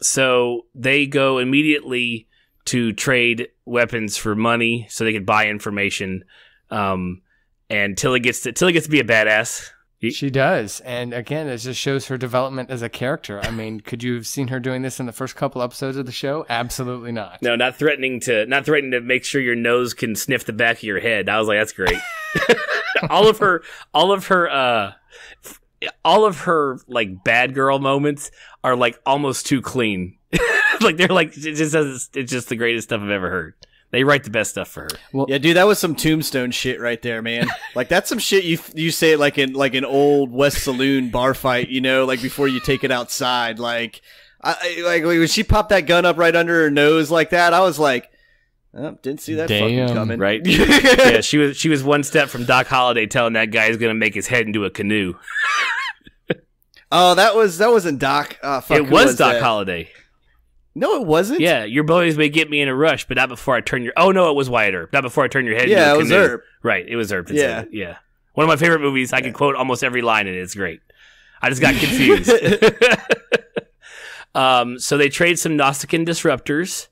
So they go immediately to trade weapons for money so they could buy information. And Tilly gets to be a badass. She does. And again, it just shows her development as a character. I mean, could you have seen her doing this in the first couple episodes of the show? Absolutely not. No, not threatening to make sure your nose can sniff the back of your head. I was like, that's great. all of her like bad girl moments are like almost too clean. Like they're like it's just the greatest stuff I've ever heard. They write the best stuff for her. Well, yeah, dude, that was some Tombstone shit right there, man. Like that's some shit you say like in like an old West Saloon bar fight, you know, like before you take it outside. Like, like when she popped that gun up right under her nose like that, I was like, oh, didn't see that fucking coming. Right? Yeah, she was one step from Doc Holliday telling that guy he's gonna make his head into a canoe. Oh, that wasn't Doc. Fuck, it was Doc that? Holliday. No, it wasn't. Yeah, your boys may get me in a rush, but not before I turn your. Oh no, it was Wyatt Earp. Not before I turn your head. Yeah, into a it was canoe. Earp. Right, it was Earp. Yeah, yeah. One of my favorite movies. I can quote almost every line in it. It's great. I just got confused. So they trade some Nausicaan disruptors.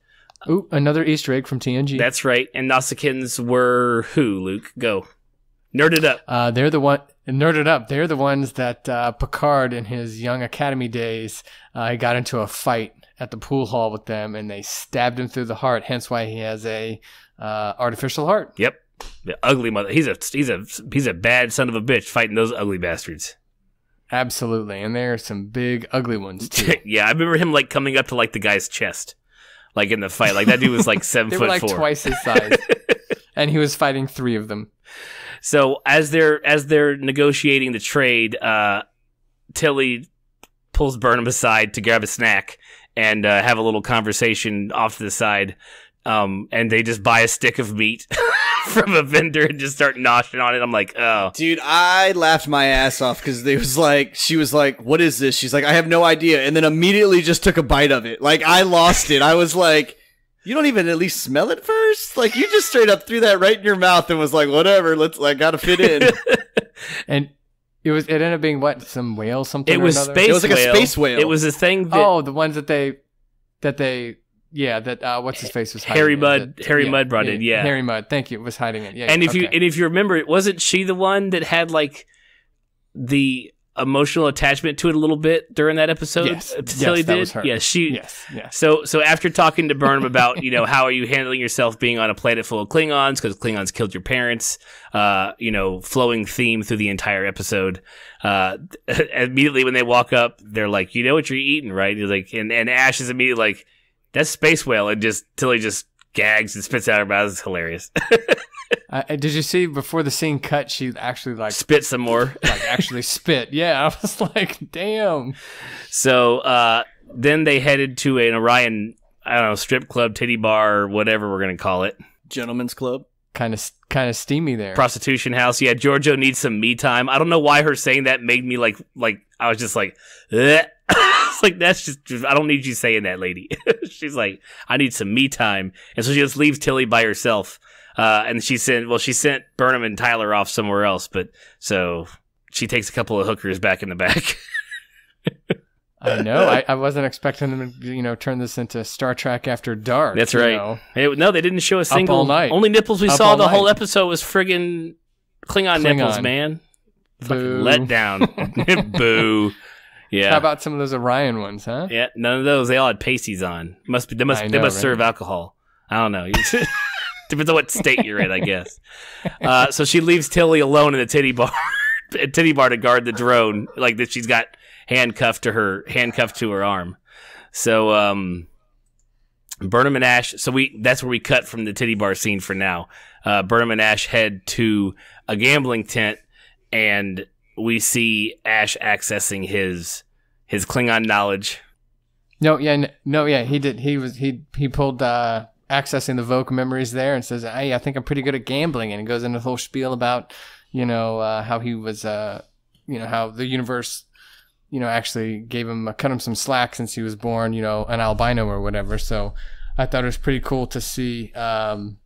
Ooh, another Easter egg from TNG. That's right. And Nausicans were who? Luke, go. Nerd it up. They're the one. Nerded up. They're the ones that Picard in his young Academy days he got into a fight at the pool hall with them, and they stabbed him through the heart. Hence why he has a artificial heart. Yep, the ugly mother. He's a bad son of a bitch fighting those ugly bastards. Absolutely, and there are some big ugly ones too. Yeah, I remember him like coming up to like the guy's chest, like in the fight. Like that dude was like 7 they foot were like 4, twice his size, and he was fighting 3 of them. So as they're negotiating the trade, Tilly pulls Burnham aside to grab a snack and have a little conversation off to the side. And they just buy a stick of meat from a vendor and just start noshing on it. I'm like, oh. Dude, I laughed my ass off because she was like, what is this? She's like, I have no idea. And then immediately just took a bite of it. Like, I lost it. I was like, you don't even at least smell it first? Like, you just straight up threw that right in your mouth and was like, whatever, gotta fit in. And it ended up being what? Some whale, something it was or another? space It was like whale. a space whale. It was a thing that... Oh, the ones that what's his face was hiding Harry it. Mudd brought it, yeah. Harry Mudd, thank you, was hiding it. Yeah. And if you remember, wasn't she the one that had like the emotional attachment to it a little bit during that episode? Yes, Tilly that did. was her. Yeah, she. Yes. So after talking to Burnham about how are you handling yourself being on a planet full of Klingons because Klingons killed your parents, flowing theme through the entire episode. Immediately when they walk up, they're like, you know what you're eating, right? He's like, and Ash is immediately like, that's space whale, and Tilly just gags and spits out her mouth. It's hilarious. Did you see before the scene cut? She actually spit some more, actually spit. Yeah, I was like, damn. So then they headed to an Orion, I don't know, strip club, titty bar, or whatever we're gonna call it. Gentleman's club. Kind of steamy there. Prostitution house. Yeah, Giorgio needs some me time. I don't know why her saying that made me like I was just like, it's like that's just I don't need you saying that, lady. She's like, I need some me time, and so she just leaves Tilly by herself. And she sent Burnham and Tyler off somewhere else, but so she takes a couple of hookers back in the back. I know. I wasn't expecting them to, turn this into Star Trek After Dark. That's right. No, they didn't show a single. All night. Only nipples we saw the whole episode was friggin' Klingon nipples, man. Boo. Fucking let down. Boo. Yeah. How about some of those Orion ones, huh? Yeah, none of those. They all had pasties on. They must serve alcohol. I don't know. Depends on what state you're in, I guess. So she leaves Tilly alone in the titty bar to guard the drone, like that she's got handcuffed to her arm. So Burnham and Ash. So that's where we cut from the titty bar scene for now. Burnham and Ash head to a gambling tent, and we see Ash accessing his Klingon knowledge. No, he did. He pulled accessing the Vogue memories there and says, "Hey, I think I'm pretty good at gambling," and it goes into the whole spiel about how he was how the universe actually cut him some slack since he was born an albino or whatever. So I thought it was pretty cool to see him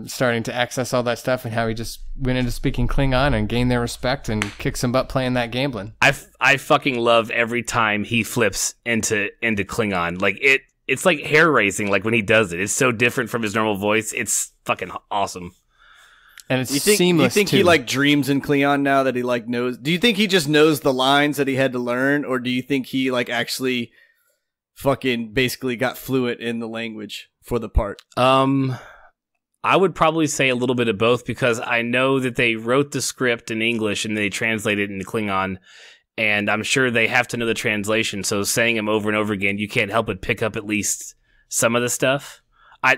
starting to access all that stuff and how he just went into speaking Klingon and gained their respect and kicked some butt playing that gambling. I fucking love every time he flips into Klingon. Like it's like hair raising, like when he does it. It's so different from his normal voice. It's fucking awesome. and it's You think seamless. he too. like dreams in Cleon now that he like knows? Do you think he just knows the lines that he had to learn, or do you think he like actually fucking basically got fluent in the language for the part? I would probably say a little bit of both, because I know that they wrote the script in English and they translated it into Klingon, and I'm sure they have to know the translation. So saying them over and over again, you can't help but pick up at least some of the stuff.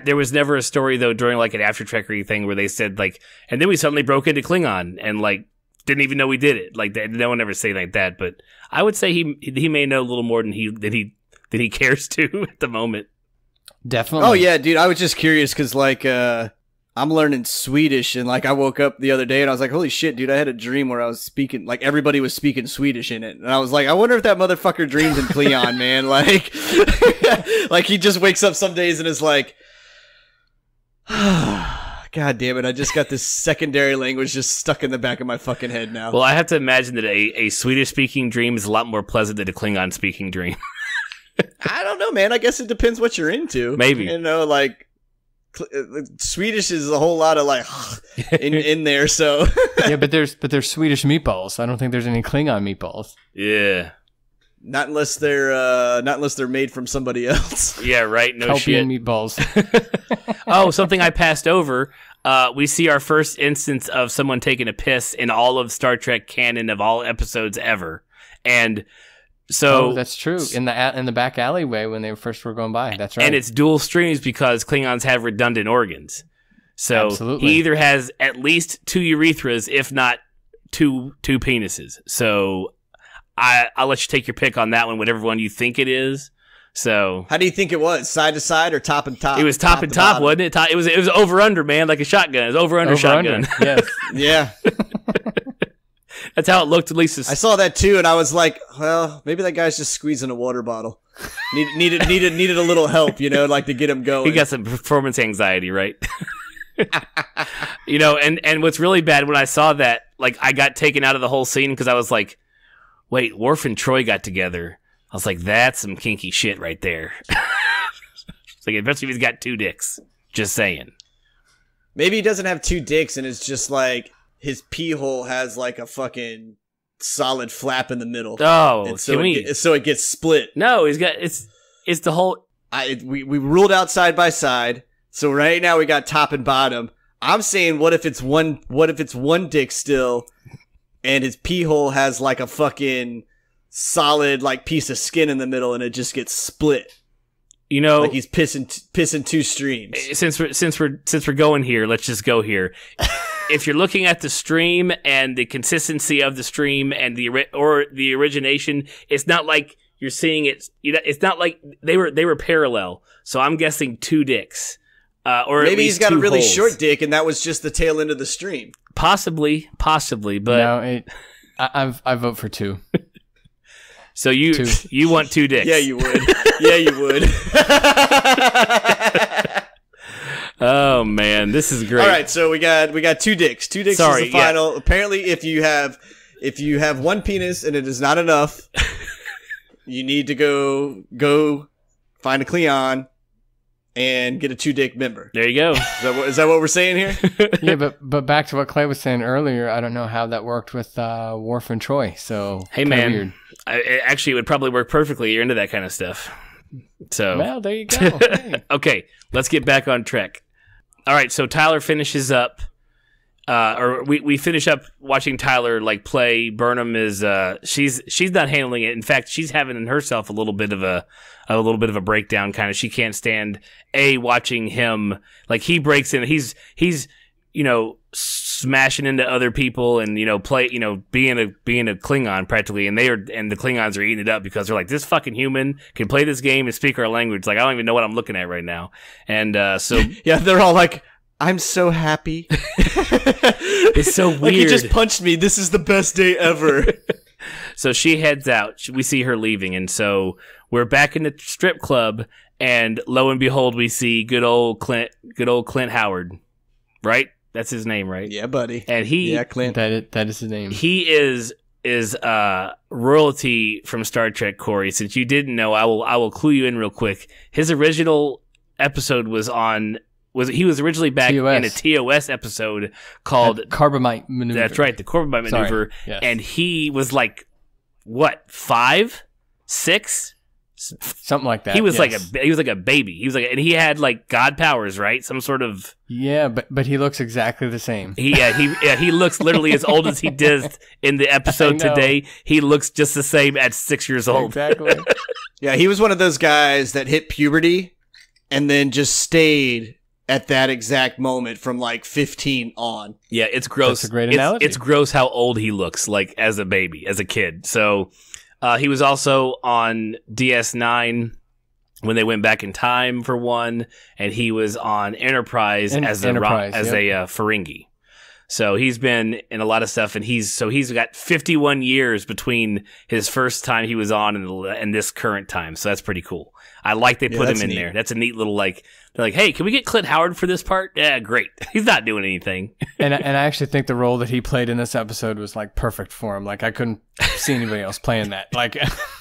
There was never a story though during like an after trackery thing where they said like, and then we suddenly broke into Klingon and like didn't even know we did it. Like no one ever say like that. But I would say he may know a little more than he cares to at the moment. Definitely. Oh yeah, dude. I was just curious because like I'm learning Swedish, and like I woke up the other day and I was like, holy shit, dude! I had a dream where I was speaking, like everybody was speaking Swedish in it, and I was like, I wonder if that motherfucker dreams in Cleon, man. Like, like he just wakes up some days and is like, God damn it! I just got this secondary language just stuck in the back of my fucking head now. Well, I have to imagine that a Swedish speaking dream is a lot more pleasant than a Klingon speaking dream. I don't know, man. I guess it depends what you're into. Maybe, you know, like Swedish is a whole lot of like in there. So yeah, but there's Swedish meatballs. I don't think there's any Klingon meatballs. Yeah, not unless they're made from somebody else. Yeah, right. No Kelpian shit. Meatballs. Oh, something I passed over. We see our first instance of someone taking a piss in all of Star Trek canon of all episodes ever, and. So that's true. In the back alleyway when they first were going by. That's right. And it's dual streams because Klingons have redundant organs. So Absolutely. He either has at least 2 urethras, if not two penises. So I'll let you take your pick on that one, whatever one you think it is. So how do you think it was? Side to side or top and top? It was top and top, wasn't it? It was over under, man, like a shotgun. It was over under shotgun. Yes. Yeah. That's how it looked, at least. I saw that too, and I was like, well, maybe that guy's just squeezing a water bottle. Needed a little help, you know, like to get him going. He got some performance anxiety, right? You know, and what's really bad when I saw that, like, I got taken out of the whole scene because I was like, wait, Worf and Troy got together. I was like, that's some kinky shit right there. It's like, especially if he's got 2 dicks. Just saying. Maybe he doesn't have 2 dicks, and it's just like his pee hole has like a fucking solid flap in the middle. Oh, and so it gets split. No, he's got it's the whole. We ruled out side by side. So right now we got top and bottom. I'm saying, what if it's one dick still, and his pee hole has like a fucking solid like piece of skin in the middle, and it just gets split. You know, like he's pissing 2 streams. Since we're going here, let's just go here. If you're looking at the stream and the consistency of the stream and the origination, it's not like you're seeing it. It's not like they were parallel. So I'm guessing 2 dicks, or maybe he's got a really holes. short dick, and that was just the tail end of the stream. Possibly, but no, I vote for 2. So you want 2 dicks? Yeah, you would. Yeah, you would. Oh man, this is great. All right, so we got 2 dicks. 2 dicks is the final. Yeah. Apparently, if you have 1 penis and it is not enough, you need to go find a Cleon and get a 2-dick member. There you go. Is that what we're saying here? Yeah, but back to what Clay was saying earlier, I don't know how that worked with Worf and Troy. So hey man, weird. Actually, it would probably work perfectly. You're into that kind of stuff. So well, there you go. Hey. Okay, let's get back on track. All right, so Tyler finishes up, or we finish up watching Tyler like play. Burnham is she's not handling it. In fact, she's having in herself a little bit of a breakdown. Kind of, she can't stand watching him, like he breaks in. He's you know, smashing into other people and, you know, being a Klingon practically, and the Klingons are eating it up because they're like, this fucking human can play this game and speak our language. Like, I don't even know what I'm looking at right now. And so yeah, they're all like, I'm so happy. It's so weird. Like, he just punched me. This is the best day ever. So she heads out. We see her leaving, and so we're back in the strip club, and lo and behold, we see good old Clint Howard, right? That's his name, right? Yeah, buddy. And Clint. That is his name. He is royalty from Star Trek, Corey. Since you didn't know, I will clue you in real quick. His original episode was on he was originally back TOS. in a TOS episode called Carbamite Maneuver. That's right, the Corbomite Maneuver. Yes. And he was like, what, 5, 6? Something like that. He was yes. he was like a baby. He was like, and he had like god powers, right? Some sort of but he looks exactly the same. He looks literally as old as he did in the episode today. He looks just the same at 6 years old. Exactly. Yeah, he was one of those guys that hit puberty and then just stayed at that exact moment from like 15 on. Yeah, it's gross. That's a great analogy. It's gross how old he looks like as a baby, as a kid. So he was also on DS9 when they went back in time for one, and he was on Enterprise as a Ferengi. So he's been in a lot of stuff, and he's got 51 years between his first time he was on and this current time. So that's pretty cool. I like they put him in there. That's a neat little like. They're like, hey, can we get Clint Howard for this part? Yeah, great. He's not doing anything. and I actually think the role that he played in this episode was like perfect for him. Like I couldn't see anybody else playing that. Like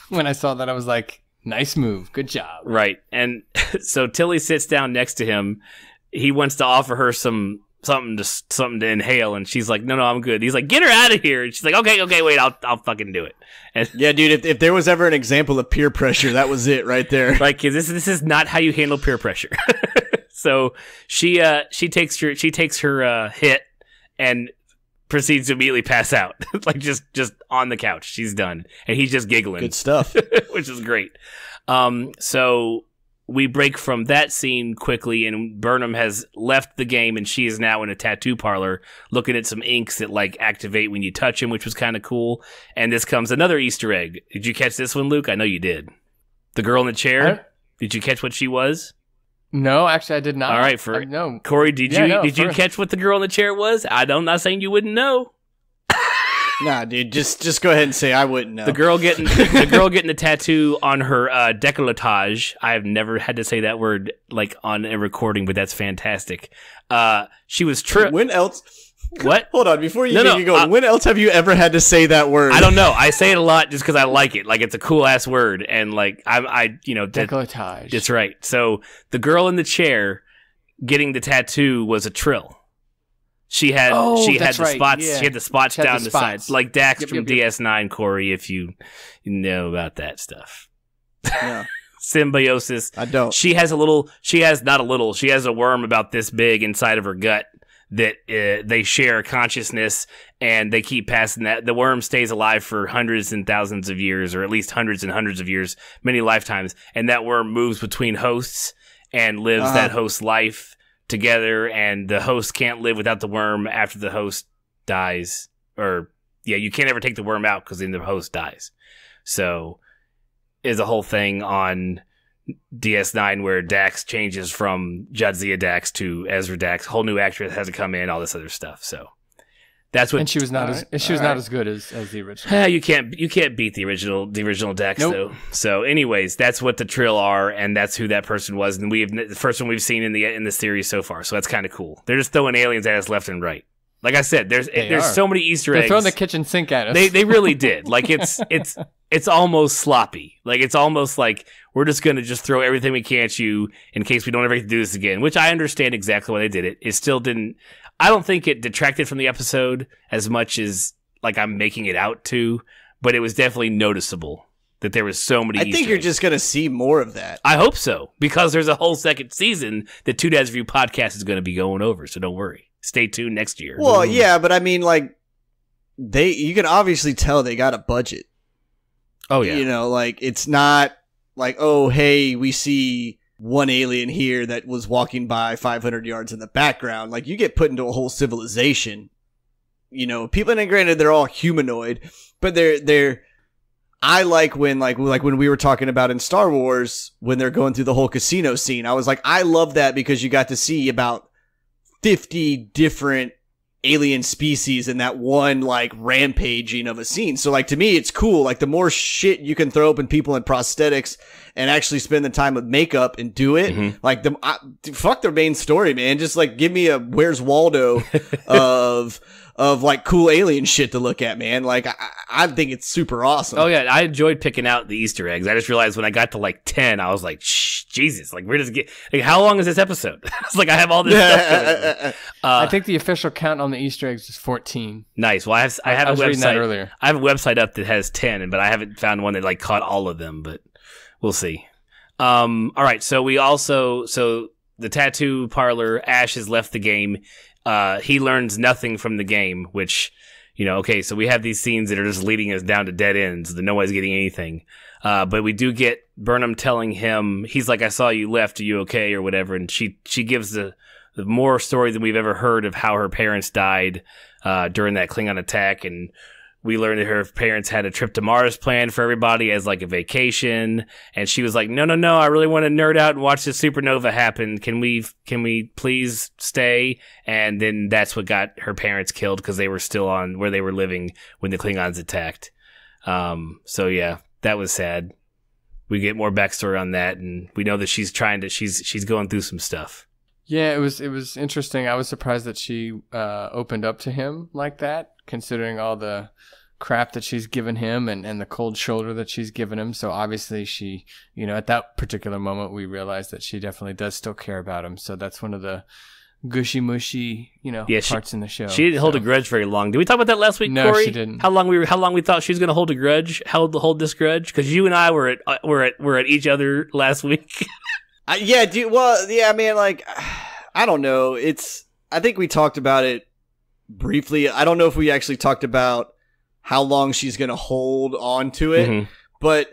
when I saw that, I was like, nice move, good job. Right. And so Tilly sits down next to him. He wants to offer her something to inhale, and she's like, no, I'm good. He's like, get her out of here. And she's like, okay, wait, I'll fucking do it. And yeah, dude, if there was ever an example of peer pressure, that was it right there. Right, kids, this is not how you handle peer pressure. So she takes her hit and proceeds to immediately pass out, like just on the couch. She's done, and he's just giggling. Good stuff, which is great. So we break from that scene quickly, and Burnham has left the game, and she is now in a tattoo parlor looking at some inks that like activate when you touch them, which was kind of cool. And this comes another Easter egg. Did you catch this one, Luke? I know you did. The girl in the chair. Did you catch what she was? No, actually, I did not. All right, no. Corey, did you catch what the girl in the chair was? I'm not saying you wouldn't know. Nah, dude, just go ahead and say I wouldn't know. The girl getting the tattoo on her décolletage. I have never had to say that word like on a recording, but that's fantastic. She was When else? What? Hold on, before you get going, when else have you ever had to say that word? I don't know. I say it a lot just because I like it. Like it's a cool ass word, and like décolletage. That's right. So the girl in the chair getting the tattoo was a trill. She had the spots. Yeah. She had the spots down the sides, like Dax from DS9. Corey, if you know about that stuff. No. Symbiosis. I don't. She has a worm about this big inside of her gut that they share consciousness, and they keep passing that. The worm stays alive for hundreds and thousands of years, or at least hundreds and hundreds of years, many lifetimes, and that worm moves between hosts and lives that host's life together, and the host can't live without the worm after the host dies. You can't ever take the worm out because then the host dies. So is a whole thing on DS9 where Dax changes from Jadzia Dax to Ezra Dax. Whole new actress has to come in, all this other stuff. So that's what. And she was not as good as the original. You can't beat the original Dax though. So anyways, that's what the Trill are, and that's who that person was, and the first one we've seen in the series so far. So that's kind of cool. They're just throwing aliens at us left and right. Like I said, there's so many Easter eggs. They're throwing the kitchen sink at us. They really did. Like it's almost sloppy. Like it's almost like we're just gonna throw everything we can at you in case we don't ever get to do this again. Which I understand exactly why they did it. It still didn't. I don't think it detracted from the episode as much as like I'm making it out to, but it was definitely noticeable that there was so many. I think you're just gonna see more of that. I hope so, because there's a whole second season that Two Dads Review podcast is going to be going over. So don't worry. Stay tuned next year. Well, yeah, but I mean, like, you can obviously tell they got a budget. Oh, yeah. You know, like, it's not like, oh, hey, we see one alien here that was walking by 500 yards in the background. Like, you get put into a whole civilization. You know, people, and granted, they're all humanoid, but they're I like when, like when we were talking about in Star Wars, when they're going through the whole casino scene, I was like, I love that because you got to see about 50 different alien species in that one, like, rampaging of a scene. So, like, to me, it's cool. Like, the more shit you can throw up in people in prosthetics and actually spend the time with makeup and do it, like, fuck their main story, man. Just, like, give me a Where's Waldo of like cool alien shit to look at, man. Like, I think it's super awesome. Oh yeah, I enjoyed picking out the Easter eggs. I just realized when I got to like 10, I was like, shh, Jesus, like we're just like, how long is this episode? It's like I have all this stuff. I think the official count on the Easter eggs is 14. Nice. Well, I have I a was reading that website earlier. I have a website up that has 10, but I haven't found one that like caught all of them. But we'll see. All right. So the tattoo parlor, Ash has left the game. He learns nothing from the game, which, okay, so we have these scenes that are just leading us down to dead ends that nobody's getting anything. But we do get Burnham telling him, he's like, I saw you left, are you okay, or whatever. And she gives the more story than we've ever heard of how her parents died during that Klingon attack. And we learned that her parents had a trip to Mars planned for everybody as like a vacation. And she was like, no, I really want to nerd out and watch the supernova happen. Can we please stay? And then that's what got her parents killed because they were still on where they were living when the Klingons attacked. So yeah, that was sad. We get more backstory on that, and we know that she's going through some stuff. Yeah, it was interesting. I was surprised that she opened up to him like that, considering all the crap that she's given him and the cold shoulder that she's given him. So obviously she, at that particular moment, we realized that she definitely does still care about him. So that's one of the gushy mushy, parts in the show. She didn't hold a grudge very long. Did we talk about that last week, No, Corey? she didn't. How long we thought she was going to hold a grudge? Hold this grudge? Because you and I were at each other last week. Yeah, dude. Well, yeah. I mean, like, I don't know. I think we talked about it briefly. I don't know if we actually talked about how long she's going to hold on to it, Mm-hmm. but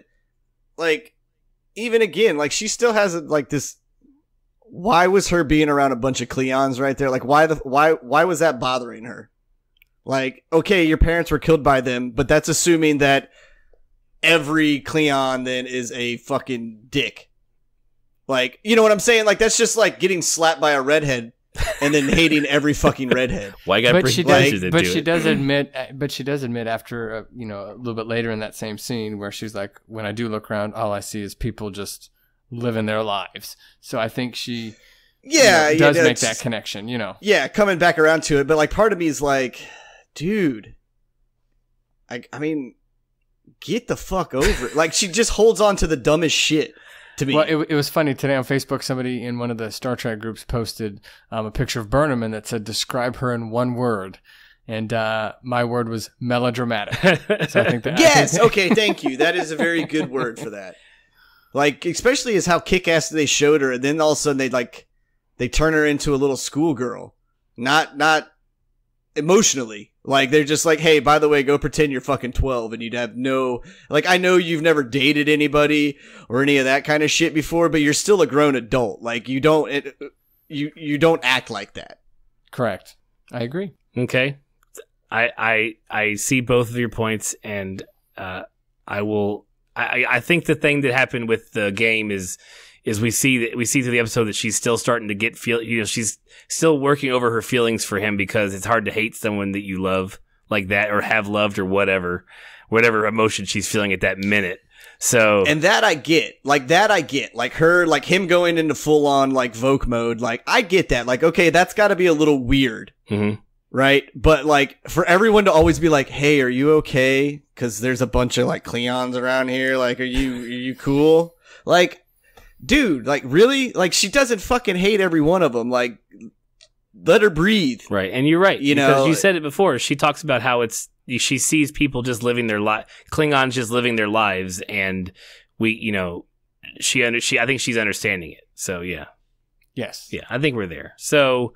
like, even again, like she still has like this. Why was her being around a bunch of Klingons right there? Like, why was that bothering her? Like, okay, your parents were killed by them, but that's assuming that every Klingon then is a fucking dick. Like, you know what I'm saying? Like, that's just like getting slapped by a redhead and then hating every fucking redhead. Why got But she does admit after a little bit later in that same scene where she's like, when I do look around, all I see is people just living their lives. So I think she does make that connection, Yeah, coming back around to it. But like part of me is like, dude, I mean, get the fuck over it. Like she just holds on to the dumbest shit to me. Well, it was funny today on Facebook. Somebody in one of the Star Trek groups posted a picture of Burnham and that said, describe her in one word. And my word was melodramatic. So I think that. Yes. Okay. Thank you. That is a very good word for that. Like, especially as how kick-ass they showed her, and then all of a sudden they turn her into a little schoolgirl. Not emotionally. Like, they're just like, hey, by the way, go pretend you're fucking 12, and you'd have no, like, I know you've never dated anybody or any of that kind of shit before, but you're still a grown adult. Like, you don't act like that. Correct. I agree. Okay. I see both of your points, and I think the thing that happened with the game is we see through the episode that she's still starting to get she's still working over her feelings for him, because it's hard to hate someone that you love like that or have loved or whatever emotion she's feeling at that minute. So, and that I get, like her, like him going into full on like Vogue mode. Like I get that. Like, okay, that's got to be a little weird. Mm-hmm. Right? But like for everyone to always be like, hey, are you okay? Cause there's a bunch of like Klingons around here. Like, are you cool? Like, dude, like really? Like she doesn't fucking hate every one of them. Like let her breathe. Right. And you're right. Because you said it before. She talks about how she sees people just living their life, Klingons just living their lives. And I think she's understanding it. So yeah. Yes. Yeah. I think we're there. So,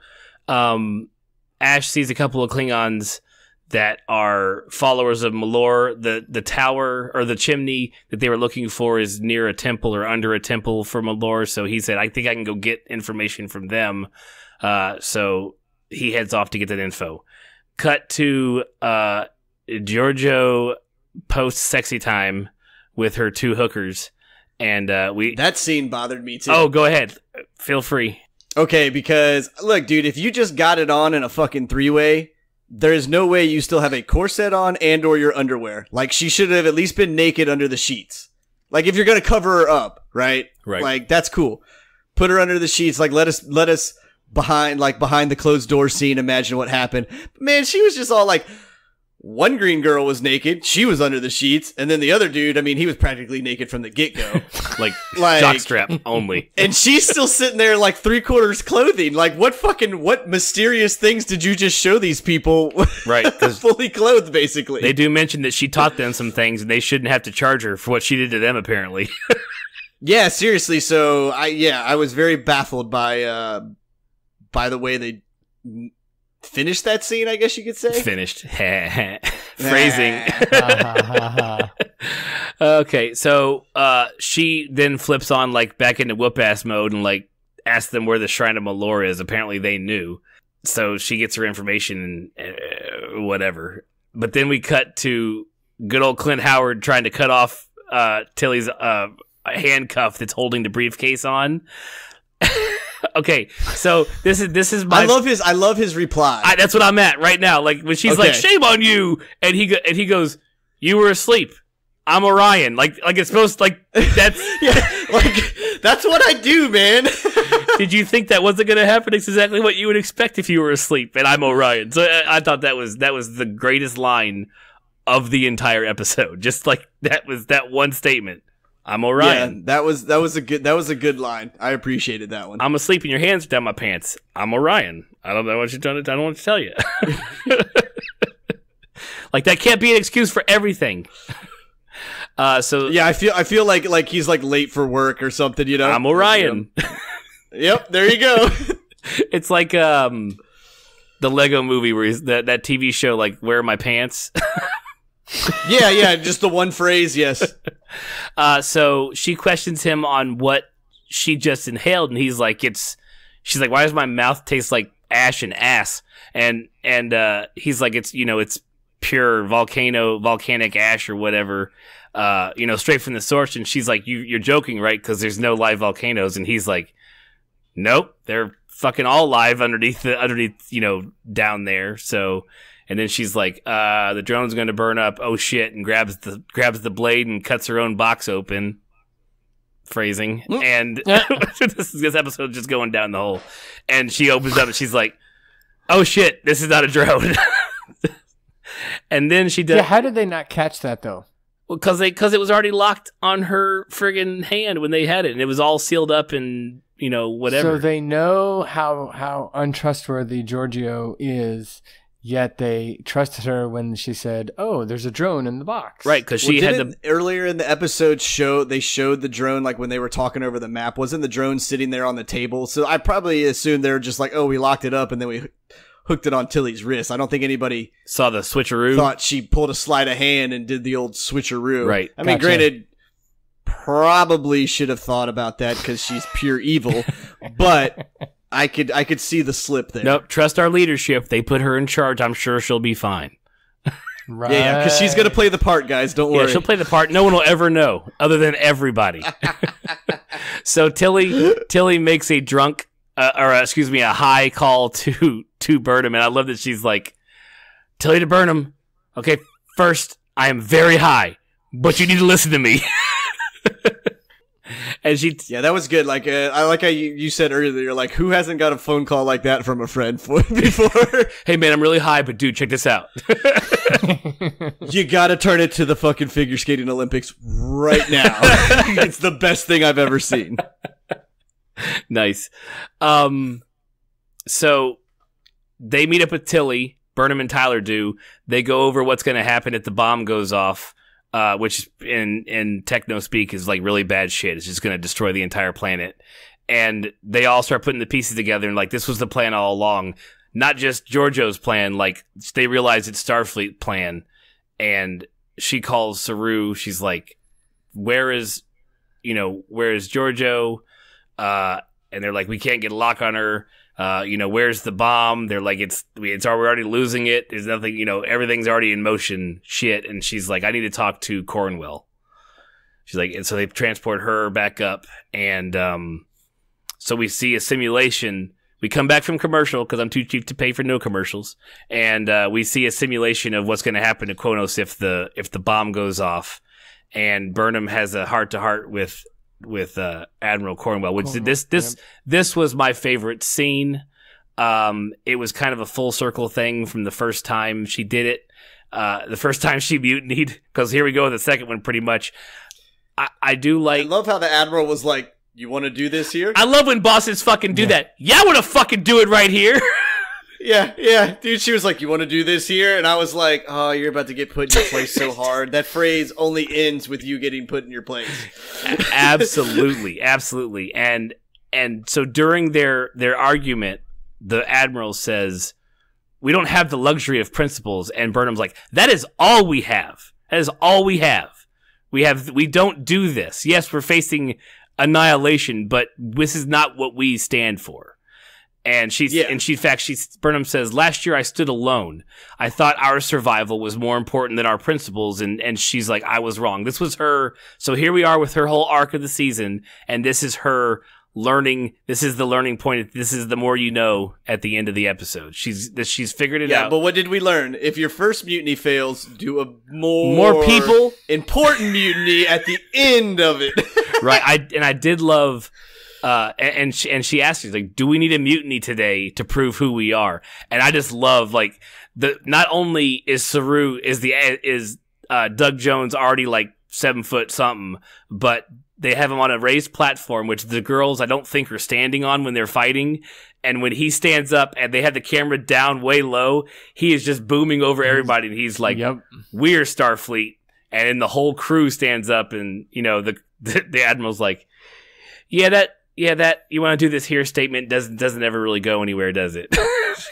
Ash sees a couple of Klingons that are followers of Malor. The tower or the chimney that they were looking for is near a temple or under a temple for Malor. So he said, I think I can go get information from them. So he heads off to get that info. Cut to Giorgio post sexy time with her two hookers. And that scene bothered me too. Oh, go ahead. Feel free. Okay, because look, dude, if you just got it on in a fucking three-way, there is no way you still have a corset on and or your underwear. Like she should have at least been naked under the sheets. Like if you're gonna cover her up, right? Right. Like that's cool. Put her under the sheets. Like let us behind the closed door scene. Imagine what happened. Man, she was just all like, One green girl was naked. She was under the sheets. And then the other dude, I mean, he was practically naked from the get-go. like jockstrap only. And she's still sitting there like 3/4 clothing. Like, what mysterious things did you just show these people? Right. Fully clothed, basically. They do mention that she taught them some things and they shouldn't have to charge her for what she did to them, apparently. Yeah, seriously. So, I was very baffled by the way they finished that scene, I guess you could say. Finished. Phrasing. Okay, so she then flips on like back into whoop-ass mode and like asks them where the Shrine of Malor is. Apparently they knew. So she gets her information and whatever. But then we cut to good old Clint Howard trying to cut off Tilly's handcuff that's holding the briefcase on. Okay, so this is my. I love his reply. That's what I'm at right now. Like when she's like, "Shame on you," and he goes, "You were asleep. I'm Orion." Like it's supposed to, like that's like that's what I do, man. Did you think that wasn't going to happen? It's exactly what you would expect if you were asleep, and I'm Orion. So I thought that was the greatest line of the entire episode. Just like that was that one statement. I'm Orion. Yeah, that was a good line. I appreciated that one. I'm asleep and your hands are down my pants. I'm Orion. I don't know what you're trying to. I don't know what to tell you. Like that can't be an excuse for everything. So yeah, I feel like he's like late for work or something. You know, I'm Orion. Yep, there you go. It's like the Lego movie where that TV show like Where Are My Pants? Yeah, just the one phrase, yes. So she questions him on what she just inhaled, and he's like, she's like, why does my mouth taste like ash and ass? And he's like, it's pure volcanic ash or whatever, straight from the source. And she's like, you're joking, right? Because there's no live volcanoes. And he's like, nope, they're fucking all live underneath, down there. So. And then she's like, the drone's going to burn up. Oh shit. And grabs the blade and cuts her own box open. Phrasing. And this episode is just going down the hole. And she opens up and she's like, oh shit, this is not a drone. And then she does. Yeah, how did they not catch that though? Well, because it was already locked on her friggin' hand when they had it. And it was all sealed up and, whatever. So they know how untrustworthy Giorgio is. Yet they trusted her when she said, "Oh, there's a drone in the box." Right, because she had earlier in the episode they showed the drone like when they were talking over the map. Wasn't the drone sitting there on the table? So I probably assumed they were just like, "Oh, we locked it up and then we hooked it on Tilly's wrist." I don't think anybody saw the switcheroo. Thought she pulled a sleight of hand and did the old switcheroo. Right. I mean, granted, probably should have thought about that because she's pure evil, but. I could see the slip there. Nope, trust our leadership. They put her in charge. I'm sure she'll be fine. Right. Yeah, because she's going to play the part, guys. Don't worry. Yeah, she'll play the part. No one will ever know, other than everybody. So Tilly makes a high call to Burnham, and I love that she's like, Tilly to Burnham, okay, first, I am very high, but you need to listen to me. And yeah, that was good. Like, I like how you said earlier, like, who hasn't got a phone call like that from a friend before? Hey, man, I'm really high, but dude, check this out. You gotta turn it to the fucking figure skating Olympics right now. It's the best thing I've ever seen. Nice. So they meet up with Tilly. Burnham and Tyler do. They go over what's going to happen if the bomb goes off. Which in techno speak is like really bad shit. It's just going to destroy the entire planet. And they all start putting the pieces together and like, this was the plan all along. Not just Giorgio's plan. Like they realize it's Starfleet plan. And she calls Saru. She's like, where is Giorgio? And they're like, we can't get a lock on her. Where's the bomb? They're like, we're already losing it. There's nothing, everything's already in motion. Shit. And she's like, I need to talk to Cornwell. She's like, and so they transport her back up. And, so we see a simulation. We come back from commercial because I'm too cheap to pay for no commercials. And, we see a simulation of what's going to happen to Kronos if the bomb goes off. And Burnham has a heart to heart with Admiral Cornwell, which this was my favorite scene. It was kind of a full circle thing from the first time she did it. the first time she mutinied, because here we go with the second one pretty much. I do like... I love how the Admiral was like, you want to do this here? I love when bosses fucking do that. Yeah, I want to fucking do it right here. Yeah. Dude, she was like, you want to do this here? And I was like, oh, you're about to get put in your place so hard. That phrase only ends with you getting put in your place. Absolutely. And so during their argument, the Admiral says, we don't have the luxury of principles. And Burnham's like, that is all we have. That is all we have. We don't do this. Yes, we're facing annihilation, but this is not what we stand for. And Burnham says, last year I stood alone. I thought our survival was more important than our principles. And she's like, I was wrong. This was her. So here we are with her whole arc of the season. And this is her learning. This is the learning point. This is the more you know at the end of the episode. She's figured it out. But what did we learn? If your first mutiny fails, do a more people important mutiny at the end of it. Right. I did love, and she asked me, like, do we need a mutiny today to prove who we are? And I just love, like, not only is Doug Jones already like 7 foot something, but they have him on a raised platform, which the girls I don't think are standing on when they're fighting. And when he stands up and they have the camera down way low, he is just booming over everybody. And he's like, yep. We're Starfleet. And then the whole crew stands up and, you know, the Admiral's like, that you want to do this here statement doesn't ever really go anywhere, does it?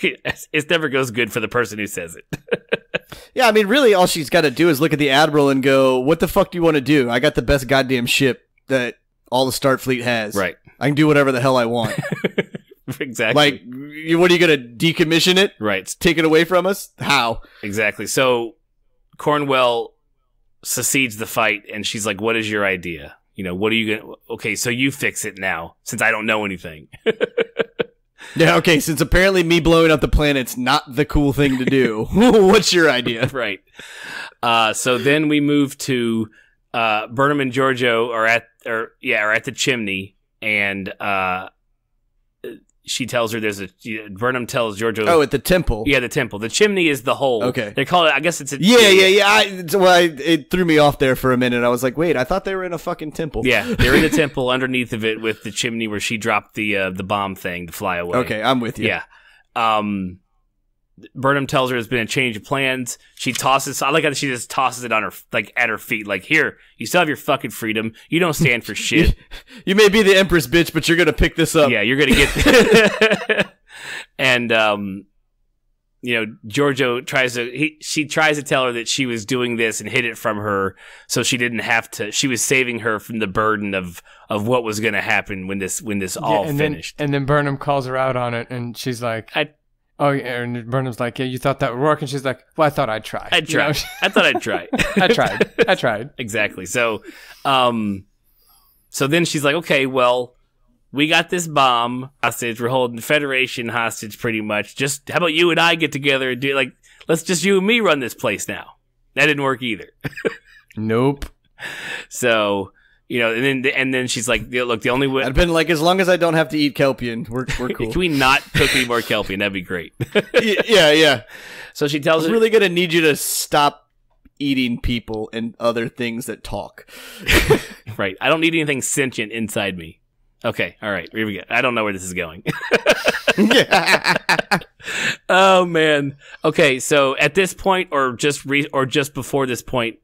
It never goes good for the person who says it. Yeah, I mean, really all she's got to do is look at the Admiral and go, what the fuck do you want to do? I got the best goddamn ship that all the Starfleet has. Right. I can do whatever the hell I want. Exactly. Like, what are you going to decommission it? Right. Take it away from us? How? Exactly. So Cornwell secedes the fight and she's like, what is your idea? You know, what are you going to... Okay, so you fix it now, since I don't know anything. Yeah, okay, since apparently me blowing up the planet's not the cool thing to do. What's your idea? Right. So then we move to Burnham and Giorgio are at the chimney, and she tells her Burnham tells Giorgio. Oh, at the temple. Yeah, the temple. The chimney is the hole. Okay. They call it, I guess it's a... Yeah. It threw me off there for a minute. I was like, wait, I thought they were in a fucking temple. Yeah, they're in the temple underneath of it with the chimney where she dropped the bomb thing to fly away. Okay, I'm with you. Yeah. Burnham tells her there's been a change of plans. She tosses... I like how she just tosses it on her, like, at her feet. Like, here, you still have your fucking freedom. You don't stand for shit. You may be the Empress, bitch, but you're gonna pick this up. Yeah, you're gonna get... And, you know, Giorgio tries to tell her that she was doing this and hid it from her so she didn't have to... She was saving her from the burden of what was gonna happen when this all finished. And then Burnham calls her out on it, and she's like... Oh, yeah, and Burnham's like, yeah, you thought that would work? And she's like, well, I thought I'd try. I thought I'd try. I tried. Exactly. So then she's like, okay, well, we got this bomb hostage. We're holding the Federation hostage pretty much. Just, how about you and I get together and do, like, let's just you and me run this place now. That didn't work either. Nope. So... You know, and then she's like, look, the only way... I've been like, as long as I don't have to eat kelpian, we're cool. Can we not cook any more kelpian? That'd be great. Yeah. So she tells her... I'm really going to need you to stop eating people and other things that talk. Right. I don't need anything sentient inside me. Okay. All right. Here we go. I don't know where this is going. Oh, man. Okay. So at this point, or just before this point,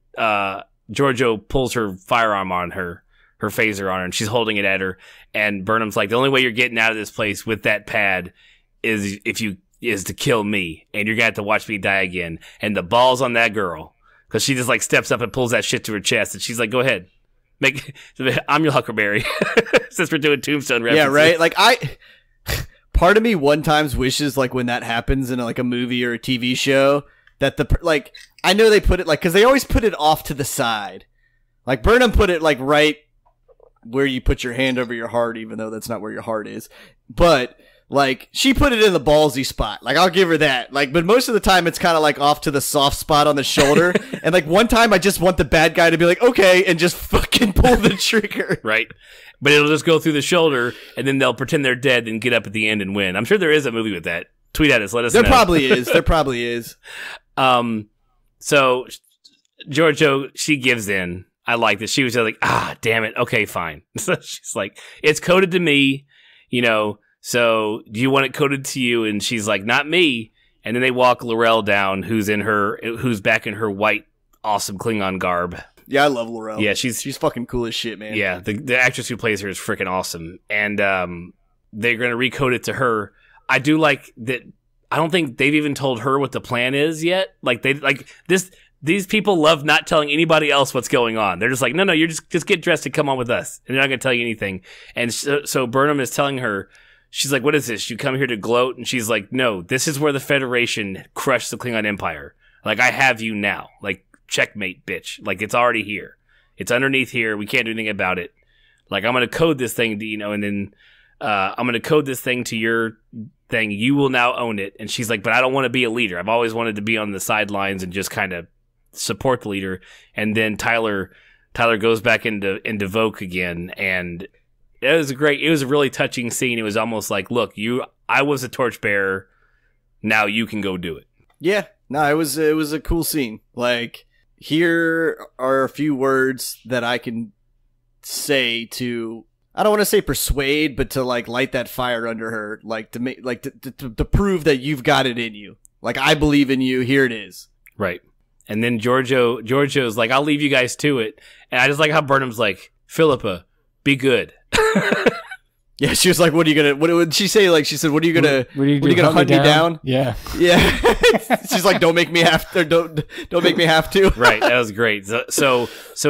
Giorgio pulls her firearm on her phaser on her, and she's holding it at her. And Burnham's like, the only way you're getting out of this place with that pad is to kill me, and you're gonna have to watch me die again. And the balls on that girl, because she just like steps up and pulls that shit to her chest, and she's like, go ahead, I'm your Huckleberry. Since we're doing Tombstone references. Yeah, right. Like part of me one times wishes like when that happens in like a movie or a TV show. That I know they put it like, cause they always put it off to the side. Like Burnham put it like right where you put your hand over your heart, even though that's not where your heart is. But like she put it in the ballsy spot. Like I'll give her that. Like, but most of the time it's kind of like off to the soft spot on the shoulder. And like one time I just want the bad guy to be like, okay, and just fucking pull the trigger. Right. But it'll just go through the shoulder and then they'll pretend they're dead and get up at the end and win. I'm sure there is a movie with that. Tweet at us. Let us know. There probably is. So Giorgio, she gives in. I like this. She was like, damn it. Okay, fine. So she's like, it's coded to me, so do you want it coded to you? And she's like, not me. And then they walk Laurel down, who's back in her white, awesome Klingon garb. Yeah, I love Laurel. Yeah, she's fucking cool as shit, man. Yeah, the actress who plays her is freaking awesome. And they're going to recode it to her. I do like that. I don't think they've even told her what the plan is yet. These people love not telling anybody else what's going on. They're just like, no, you just get dressed and come on with us. And they're not going to tell you anything. And so Burnham is telling her, she's like, what is this? You come here to gloat? And she's like, no, this is where the Federation crushed the Klingon Empire. Like, I have you now. Like, checkmate, bitch. Like, it's already here. It's underneath here. We can't do anything about it. Like, I'm going to code this thing, and then I'm going to code this thing to your thing. You will now own it. And she's like, but I don't want to be a leader. I've always wanted to be on the sidelines and just kind of support the leader. And then Tyler goes back into Vogue again, and it was a really touching scene. It was almost like, look, I was a torchbearer, now you can go do it. Yeah, no, it was a cool scene. Like, here are a few words that I can say to, I don't want to say persuade, but to like light that fire under her, like to make, like to prove that you've got it in you. Like, I believe in you. Here it is. Right. And then Giorgio's like, I'll leave you guys to it. And I just like how Burnham's like, Philippa, be good. Yeah, she was like, what would she say? Like, she said, what are you gonna hunt me down? Yeah. She's like, don't make me have to, don't make me have to. Right. That was great. So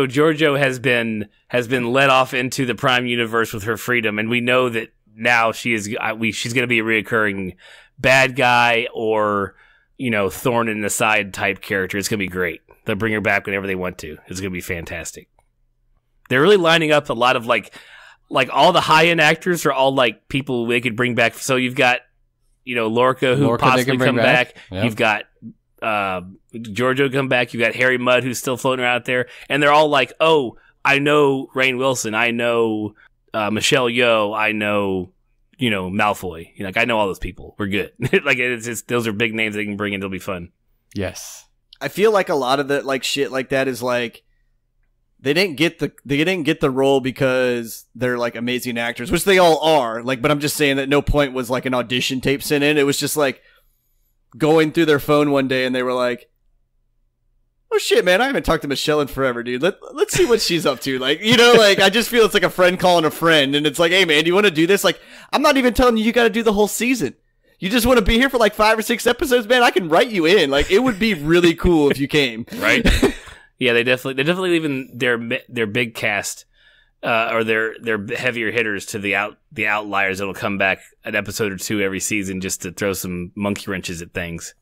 Giorgio has been let off into the Prime universe with her freedom. And we know that now she's going to be a reoccurring bad guy or, thorn in the side type character. It's going to be great. They'll bring her back whenever they want to. It's going to be fantastic. They're really lining up a lot of like all the high-end actors are all like people they could bring back. So you've got, Lorca who possibly come back. Yep. You've got Giorgio come back. You've got Harry Mudd who's still floating around out there. And they're all like, oh, I know Rainn Wilson. I know Michelle Yeoh. I know, Malfoy. Like, I know all those people. We're good. Like, those are big names they can bring in. It'll be fun. Yes. I feel like a lot of the like shit like that is like, they didn't get the role because they're like amazing actors, which they all are. Like, but I'm just saying that no point was like an audition tape sent in. It was just like going through their phone one day and they were like, "Oh shit, man, I haven't talked to Michelle in forever, dude. Let's see what she's up to." Like, like I just feel it's like a friend calling a friend, and it's like, "Hey, man, do you want to do this?" Like, I'm not even telling you got to do the whole season. You just want to be here for like 5 or 6 episodes, man. I can write you in. Like, it would be really cool if you came, right? Yeah, they're definitely leaving their big cast or their heavier hitters to the outliers that'll come back an episode or two every season just to throw some monkey wrenches at things.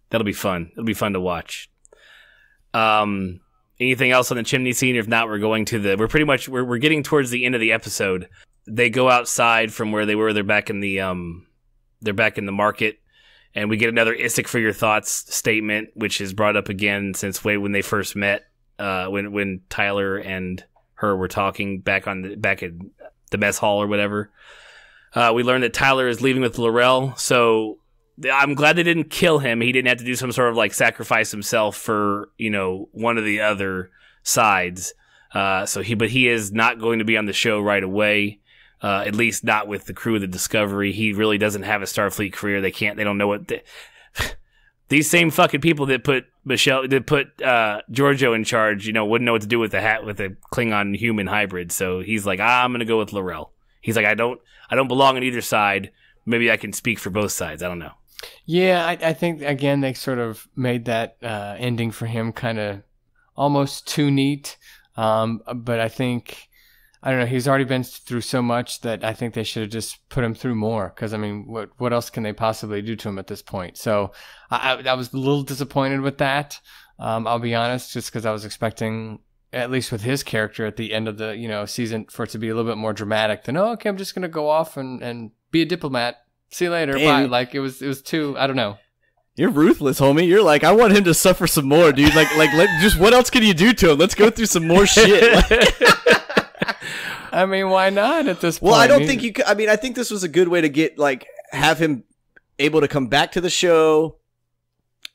That'll be fun. It'll be fun to watch. Anything else on the chimney scene? If not, we're going to we're getting towards the end of the episode. They go outside from where they were. They're back in the market. And we get another Isaac for your thoughts statement, which is brought up again since way when they first met, when Tyler and her were talking back at the mess hall or whatever. We learned that Tyler is leaving with Laurel, so I'm glad they didn't kill him. He didn't have to do some sort of like sacrifice himself for one of the other sides. But he is not going to be on the show right away. At least not with the crew of the Discovery. He really doesn't have a Starfleet career. They don't know what these same fucking people that put Giorgio in charge, wouldn't know what to do with the Klingon human hybrid. So he's like, I'm going to go with Laurel. He's like, I don't belong on either side. Maybe I can speak for both sides. I don't know. Yeah. I think again, they sort of made that, ending for him kind of almost too neat. But I think, I don't know. He's already been through so much that I think they should have just put him through more. Because I mean, what else can they possibly do to him at this point? So I was a little disappointed with that. I'll be honest, just because I was expecting, at least with his character at the end of the season, for it to be a little bit more dramatic than, oh, okay, I'm just gonna go off and be a diplomat. See you later. Bye. Like it was too. I don't know. You're ruthless, homie. You're like, I want him to suffer some more, dude. Just what else can you do to him? Let's go through some more shit. I mean, why not at this point? Well, I don't think you could. I mean, I think this was a good way to have him able to come back to the show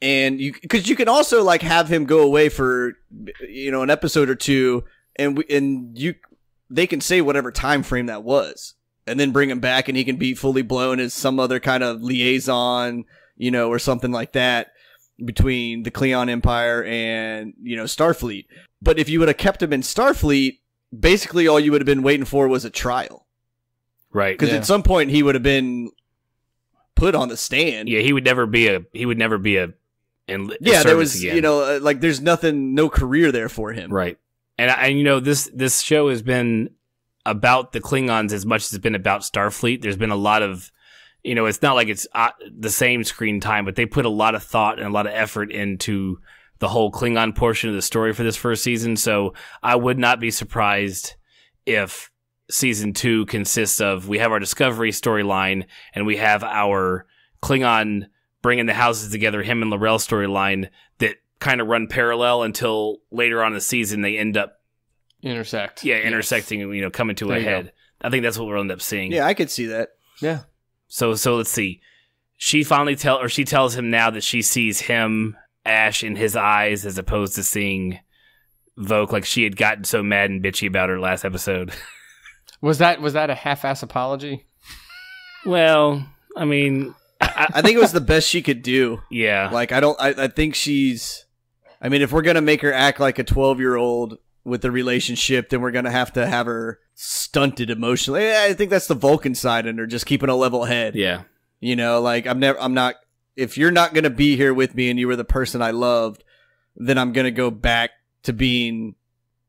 And because you can also like have him go away for, an episode or two, and they can say whatever time frame that was, and then bring him back, and he can be fully blown as some other kind of liaison, or something like that between the Klingon Empire and Starfleet. But if you would have kept him in Starfleet, basically all you would have been waiting for was a trial, right? Because at some point he would have been put on the stand. Yeah, he would never be a there was again. Like there's no career there for him, right? And this show has been about the Klingons as much as it's been about Starfleet. There's been a lot of, it's not like it's the same screen time, but they put a lot of thought and a lot of effort into the whole Klingon portion of the story for this first season. So I would not be surprised if season 2 consists of, we have our Discovery storyline and we have our Klingon bringing the houses together, him and L'Rell storyline that kind of run parallel until later on in the season they end up intersecting and coming to a head. I think that's what we'll end up seeing. Yeah, I could see that. Yeah. So let's see. She finally tells him now that she sees him, Ash, in his eyes as opposed to seeing Voq, like she had gotten so mad and bitchy about her last episode. Was that a half-ass apology? Well, I mean, I think it was the best she could do. Yeah. Like I think she's, if we're going to make her act like a 12-year-old with the relationship, then we're going to have her stunted emotionally. I think that's the Vulcan side in her, just keeping a level head. Yeah. Like I'm not, if you're not going to be here with me and you were the person I loved, then I'm going to go back to being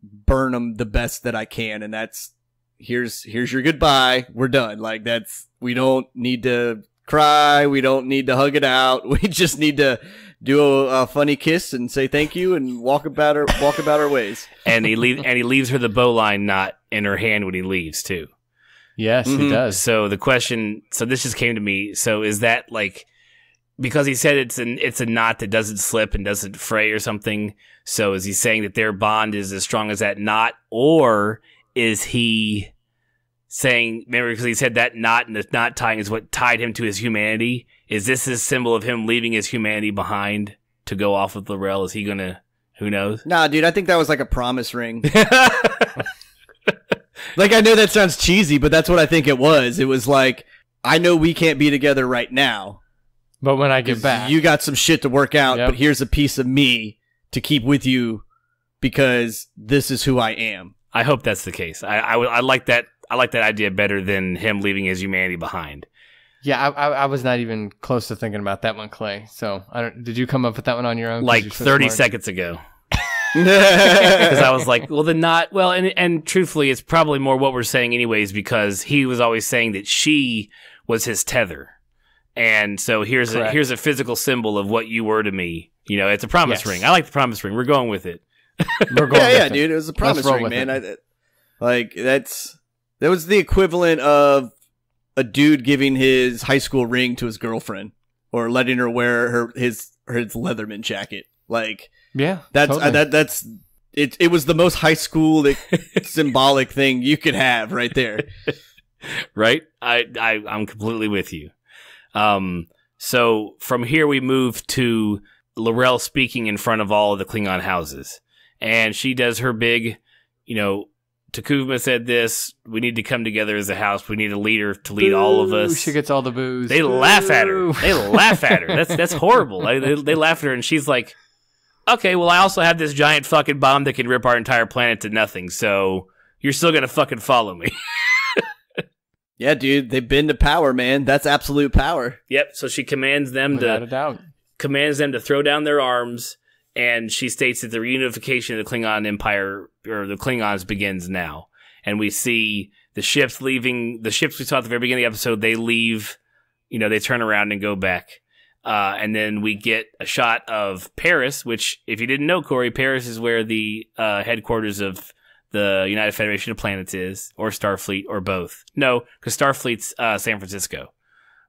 Burnham the best that I can. And that's, here's your goodbye. We're done. Like we don't need to cry. We don't need to hug it out. We just need to do a funny kiss and say thank you and walk about our ways. And he leaves her the bowline knot in her hand when he leaves too. Yes, he does. So the question, this just came to me. So is that like, because he said it's a knot that doesn't slip and doesn't fray or something. So is he saying that their bond is as strong as that knot, or is he saying, remember, because he said that knot and the knot tying is what tied him to his humanity? Is this a symbol of him leaving his humanity behind to go off with L'Rell? Is he gonna? Who knows? Nah, dude, I think that was like a promise ring. Like, I know that sounds cheesy, but that's what I think it was. It was like, I know we can't be together right now, but when I get back, you got some shit to work out, but here's a piece of me to keep with you because this is who I am. I hope that's the case. I like that. I like that idea better than him leaving his humanity behind. Yeah, I was not even close to thinking about that one, Clay. So, did you come up with that one on your own? Like 30 seconds ago. Because I was like, well, the knot. Well, and truthfully, it's probably more what we're saying anyways, because he was always saying that she was his tether. And so here's a physical symbol of what you were to me. It's a promise ring. I like the promise ring. We're going with it. We're going with it. Dude, it was a promise ring, man. That was the equivalent of a dude giving his high school ring to his girlfriend, or letting her wear his Leatherman jacket. Like, yeah, that's it. It was the most high school symbolic thing you could have right there. Right. I'm completely with you. So from here we move to L'Rell speaking in front of all of the Klingon houses, and she does her big, Takuma said this, we need to come together as a house. We need a leader to lead all of us. She gets all the booze. They laugh at her. That's horrible. They laugh at her, and she's like, okay, well, I also have this giant fucking bomb that can rip our entire planet to nothing, so you're still gonna fucking follow me. Yeah, dude, they've been to power, man. That's absolute power. Yep, so she commands them Without a doubt. to throw down their arms, and she states that the reunification of the Klingon Empire, or the Klingons, begins now. And we see the ships leaving, the ships we saw at the very beginning of the episode, they leave, they turn around and go back. And then we get a shot of Paris, which, if you didn't know, Corey, Paris is where the headquarters of the United Federation of Planets is, or Starfleet, or both. No, because Starfleet's San Francisco,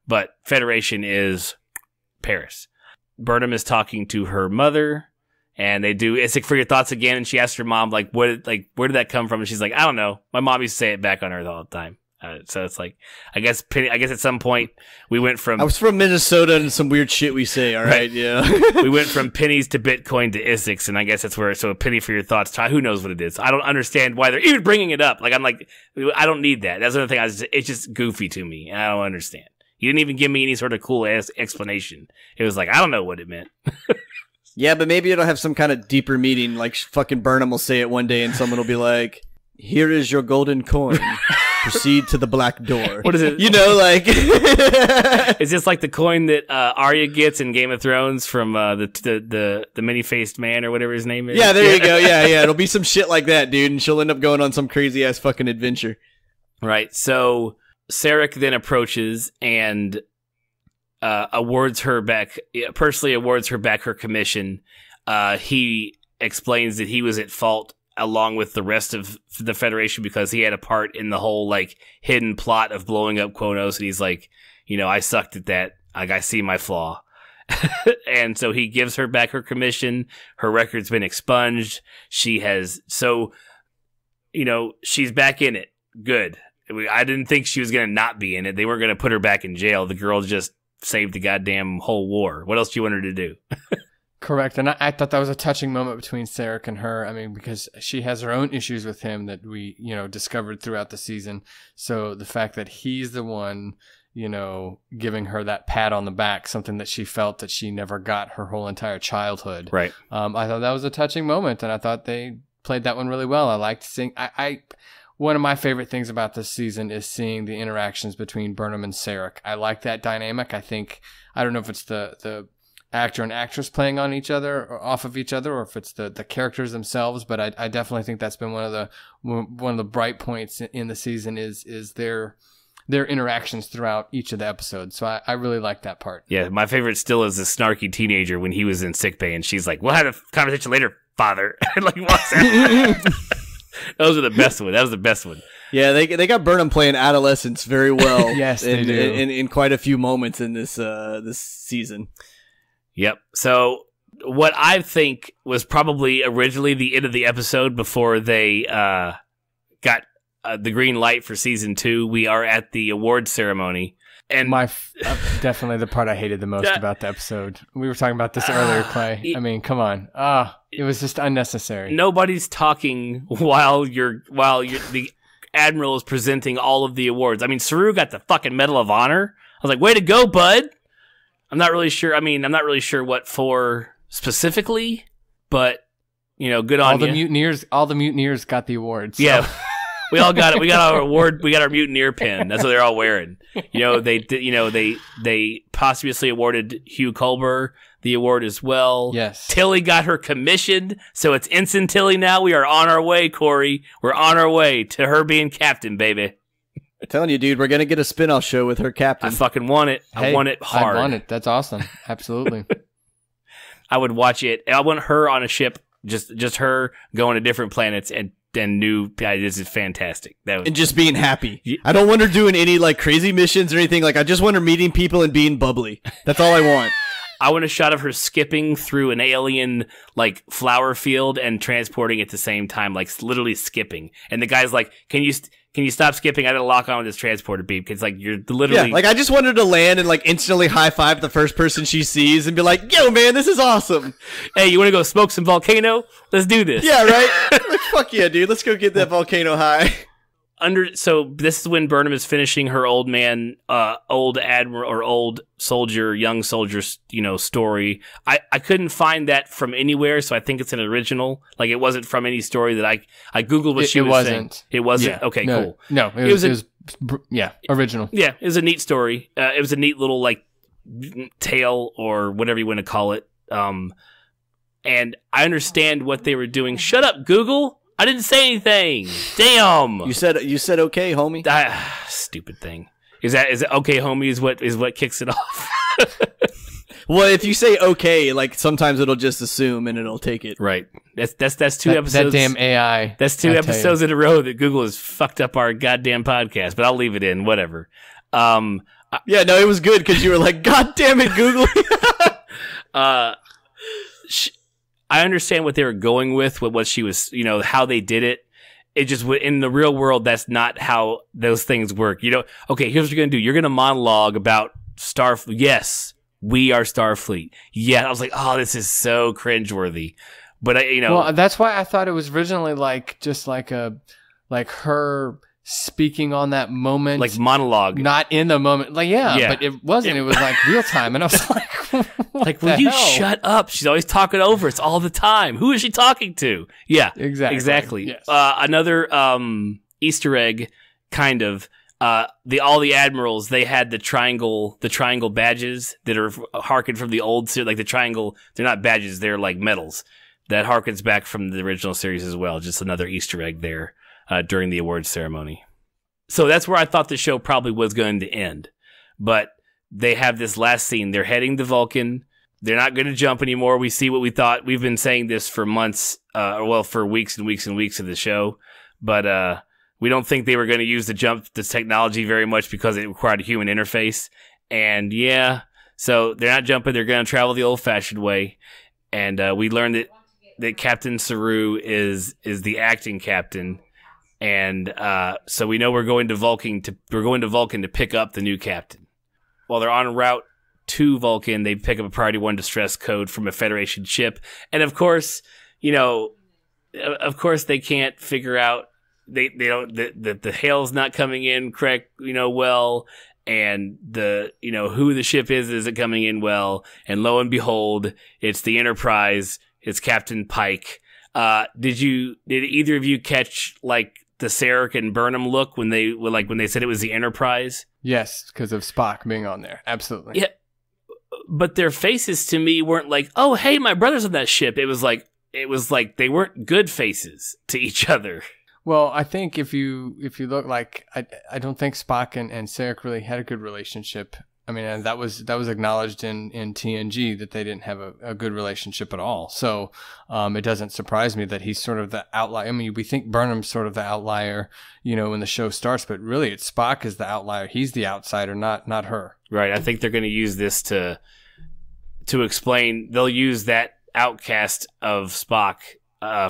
but Federation is Paris. Burnham is talking to her mother, and they do "It's like for your thoughts again," and she asks her mom, where did that come from? And she's like, I don't know. My mom used to say it back on Earth all the time. So it's like, I guess at some point we went from. I was from Minnesota and some weird shit we say. All right, yeah. We went from pennies to Bitcoin to ISIX, and I guess that's where. So a penny for your thoughts. Who knows what it is? I don't understand why they're even bringing it up. Like I'm like, I don't need that. That's another thing. It's just goofy to me, and I don't understand. You didn't even give me any sort of cool ass explanation. It was like I don't know what it meant. Yeah, but maybe it'll have some kind of deeper meaning. Like fucking Burnham will say it one day, and someone will be like, "Here is your golden coin. Proceed to the black door." What is it? You know, like is this like the coin that Arya gets in Game of Thrones from the many-faced man or whatever his name is? Yeah, there you go. Yeah, it'll be some shit like that, dude, and she'll end up going on some crazy ass fucking adventure. Right. So Sarek then approaches and awards her back her commission. He explains that he was at fault along with the rest of the Federation because he had a part in the whole like hidden plot of blowing up Kronos, and he's like, I sucked at that. Like I see my flaw. And so he gives her back her commission. Her record's been expunged. She's back in it. Good. I didn't think she was going to not be in it. They weren't going to put her back in jail. The girl just saved the goddamn whole war. What else do you want her to do? Correct. And I thought that was a touching moment between Sarek and her. I mean, because she has her own issues with him that we, discovered throughout the season. So the fact that he's the one, giving her that pat on the back, something that she felt that she never got her whole entire childhood. Right. I thought that was a touching moment, and I thought they played that one really well. I liked seeing, one of my favorite things about this season is seeing the interactions between Burnham and Sarek. I like that dynamic. I don't know if it's the actor and actress playing on each other or off of each other, or if it's the characters themselves. But I definitely think that's been one of the bright points in the season is their interactions throughout each of the episodes. So I really like that part. Yeah, my favorite still is the snarky teenager when he was in sickbay and she's like, "We'll have a conversation later, father." And like walks out. Those are the best one. That was the best one. Yeah, they got Burnham playing adolescence very well. Yes, they do. In quite a few moments in this season. Yep. So what I think was probably originally the end of the episode before they got the green light for season 2, we are at the award ceremony. And definitely the part I hated the most about the episode. We were talking about this earlier, Clay. I mean, come on. It was just unnecessary. Nobody's talking while the admiral is presenting all of the awards. I mean, Saru got the fucking Medal of Honor. I was like, way to go, bud. I'm not really sure. I mean, I'm not really sure what for specifically, but good on you. All the mutineers got the awards. So. Yeah. We all got it. We got our award. We got our mutineer pin. That's what they're all wearing. They posthumously awarded Hugh Culber the award as well. Yes. Tilly got her commissioned, so it's Ensign Tilly now. We are on our way, Corey. We're on our way to her being captain, baby. I'm telling you, dude, we're gonna get a spin-off show with her captain. I fucking want it. I want it hard. I want it. That's awesome. Absolutely. I would watch it. I want her on a ship, just her going to different planets and this is fantastic. And just being happy. I don't want her doing any like crazy missions or anything. Like I just want her meeting people and being bubbly. That's all I want. I want a shot of her skipping through an alien like flower field and transporting at the same time, like literally skipping. And the guy's like, "Can you stop skipping? I gotta lock on with this transporter beam." It's like you're literally like I just want her to land and like instantly high five the first person she sees and be like, "Yo, man, this is awesome. Hey, you want to go smoke some volcano? Let's do this." Yeah, right. Like, fuck yeah, dude. Let's go get that volcano high. So this is when Burnham is finishing her old admiral or old soldier, young soldier, story. I couldn't find that from anywhere, so I think it's an original. Like it wasn't from any story that I googled what she was saying. It wasn't. Yeah. Okay, cool. No, it was original. Yeah, it was a neat story. It was a neat little like tale or whatever you want to call it. And I understand what they were doing. Shut up, Google. I didn't say anything. Damn. You said okay, homie. Stupid thing. Is it okay, homie? Is what kicks it off? Well, if you say okay, like sometimes it'll just assume and it'll take it. Right. That's two episodes. That damn AI. That's two episodes in a row that Google has fucked up our goddamn podcast. But I'll leave it in. Whatever. Yeah, no, it was good because you were like, "God damn it, Google." I understand what they were going with what she was, how they did it. it just in the real world, that's not how those things work. You know, okay, here's what you're going to do. You're going to monologue about Starfleet. Yes, we are Starfleet. Yeah, I was like, oh, this is so cringeworthy. But well, that's why I thought it was originally like just like her speaking on that moment, like monologue, not in the moment. Like, yeah. But it wasn't. It was like real time, and I was like, like, will you shut up? She's always talking over us all the time. Who is she talking to? Yeah, exactly. Yes. Another Easter egg, kind of. All the admirals, they had the triangle badges that are harkened from the old series, like the triangle. They're not badges; they're like medals that harkens back from the original series as well. Just another Easter egg there during the awards ceremony. So that's where I thought the show probably was going to end, but they have this last scene. They're heading to Vulcan. They're not going to jump anymore. We see what we thought. We've been saying this for months, for weeks and weeks and weeks of the show, but we don't think they were going to use this technology very much because it required a human interface. And yeah, so they're not jumping. They're going to travel the old-fashioned way. And we learned that Captain Saru is the acting captain. And so we know we're going to Vulcan to pick up the new captain. While they're en route to Vulcan, they pick up a Priority 1 distress code from a Federation ship. And of course, they can't figure out they don't the hail's not coming in correct, well, and who the ship is isn't coming in well, and lo and behold, it's the Enterprise, it's Captain Pike. Did either of you catch like the Sarek and Burnham look when they said it was the Enterprise? Yes, because of Spock being on there. Absolutely. Yeah. But their faces to me weren't like, "Oh, hey, my brother's on that ship." It was like they weren't good faces to each other. Well, I think if you look, like, I don't think Spock and Sarek really had a good relationship. I mean, and that was acknowledged in TNG that they didn't have a good relationship at all. So it doesn't surprise me that he's sort of the outlier. I mean, we think Burnham's sort of the outlier, when the show starts, but really it's Spock is the outlier. He's the outsider, not her. Right. I think they're going to use this to explain. They'll use that outcast of Spock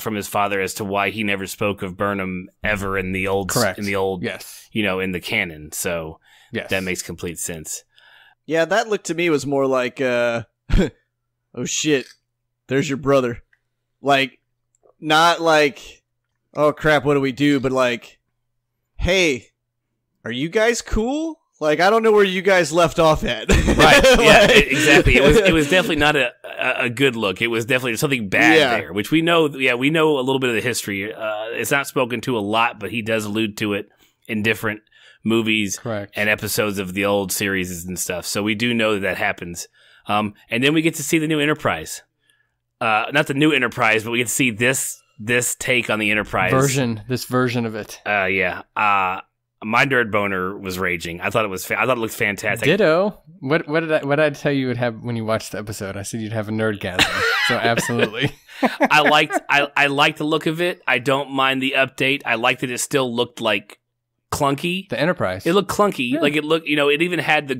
from his father as to why he never spoke of Burnham ever in the old, Correct. Yes. In the canon. So yes. That makes complete sense. Yeah, that look to me was more like, oh shit, there's your brother. Like, not like, oh crap, what do we do? But like, hey, are you guys cool? Like, I don't know where you guys left off at. Right, yeah, exactly. It was definitely not a good look. It was definitely something bad there, which we know. Yeah, we know a little bit of the history. It's not spoken to a lot, but he does allude to it in different movies Correct. And episodes of the old series and stuff. So we do know that happens. And then we get to see the new Enterprise. Not the new Enterprise, but we get to see this take on the Enterprise this version of it. Yeah. My nerd boner was raging. I thought it looked fantastic. Ditto. What did I tell you would have when you watched the episode? I said you'd have a nerdgasm. So absolutely. I liked the look of it. I don't mind the update. I liked that it still looked like clunky. The Enterprise. It looked clunky. Yeah. Like it looked, it even had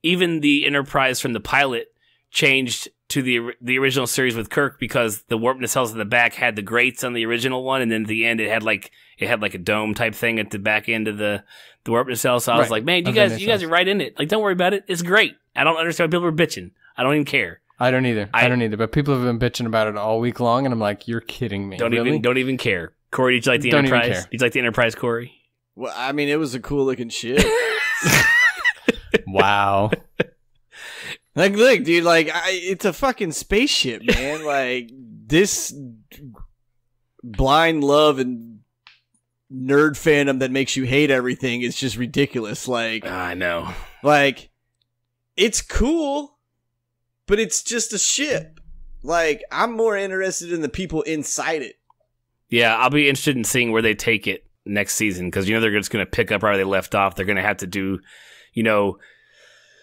even the Enterprise from the pilot changed to the original series with Kirk because the warp nacelles at the back had the grates on the original one, and then at the end it had like a dome type thing at the back end of the warp nacelle. So I was like, man, you guys are right in it. Like, don't worry about it. It's great. I don't understand why people are bitching. I don't even care. I don't either. But people have been bitching about it all week long, and I'm like, you're kidding me. Don't even care. Corey, did you like the Enterprise? Did you like the Enterprise, Corey? Well, I mean, it was a cool looking ship. Wow. Like, look, dude, like, it's a fucking spaceship, man. Like, this blind love and nerd fandom that makes you hate everything is just ridiculous. Like, I know. Like, it's cool, but it's just a ship. Like, I'm more interested in the people inside it. Yeah, I'll be interested in seeing where they take it next season, because they're just going to pick up where they left off. They're going to have to do,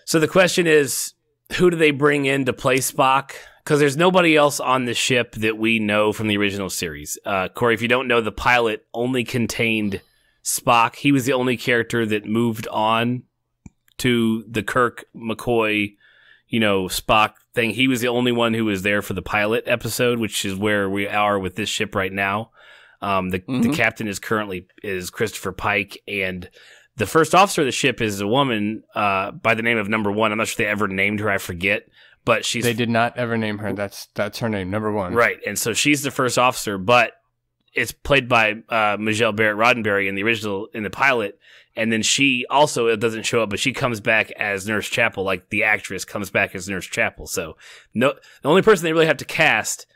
So the question is, who do they bring in to play Spock? Because there's nobody else on the ship that we know from the original series. Corey, if you don't know, the pilot only contained Spock. He was the only character that moved on to the Kirk, McCoy, Spock thing. He was the only one who was there for the pilot episode, which is where we are with this ship right now. The captain is Christopher Pike, and the first officer of the ship is a woman by the name of Number One. I'm not sure if they ever named her. I forget, but they did not ever name her. That's her name, Number One. Right, and so she's the first officer, but it's played by Michelle Barrett Roddenberry in the pilot. And then she also, it doesn't show up, but she comes back as Nurse Chapel, like the actress comes back as Nurse Chapel. So the only person they really have to cast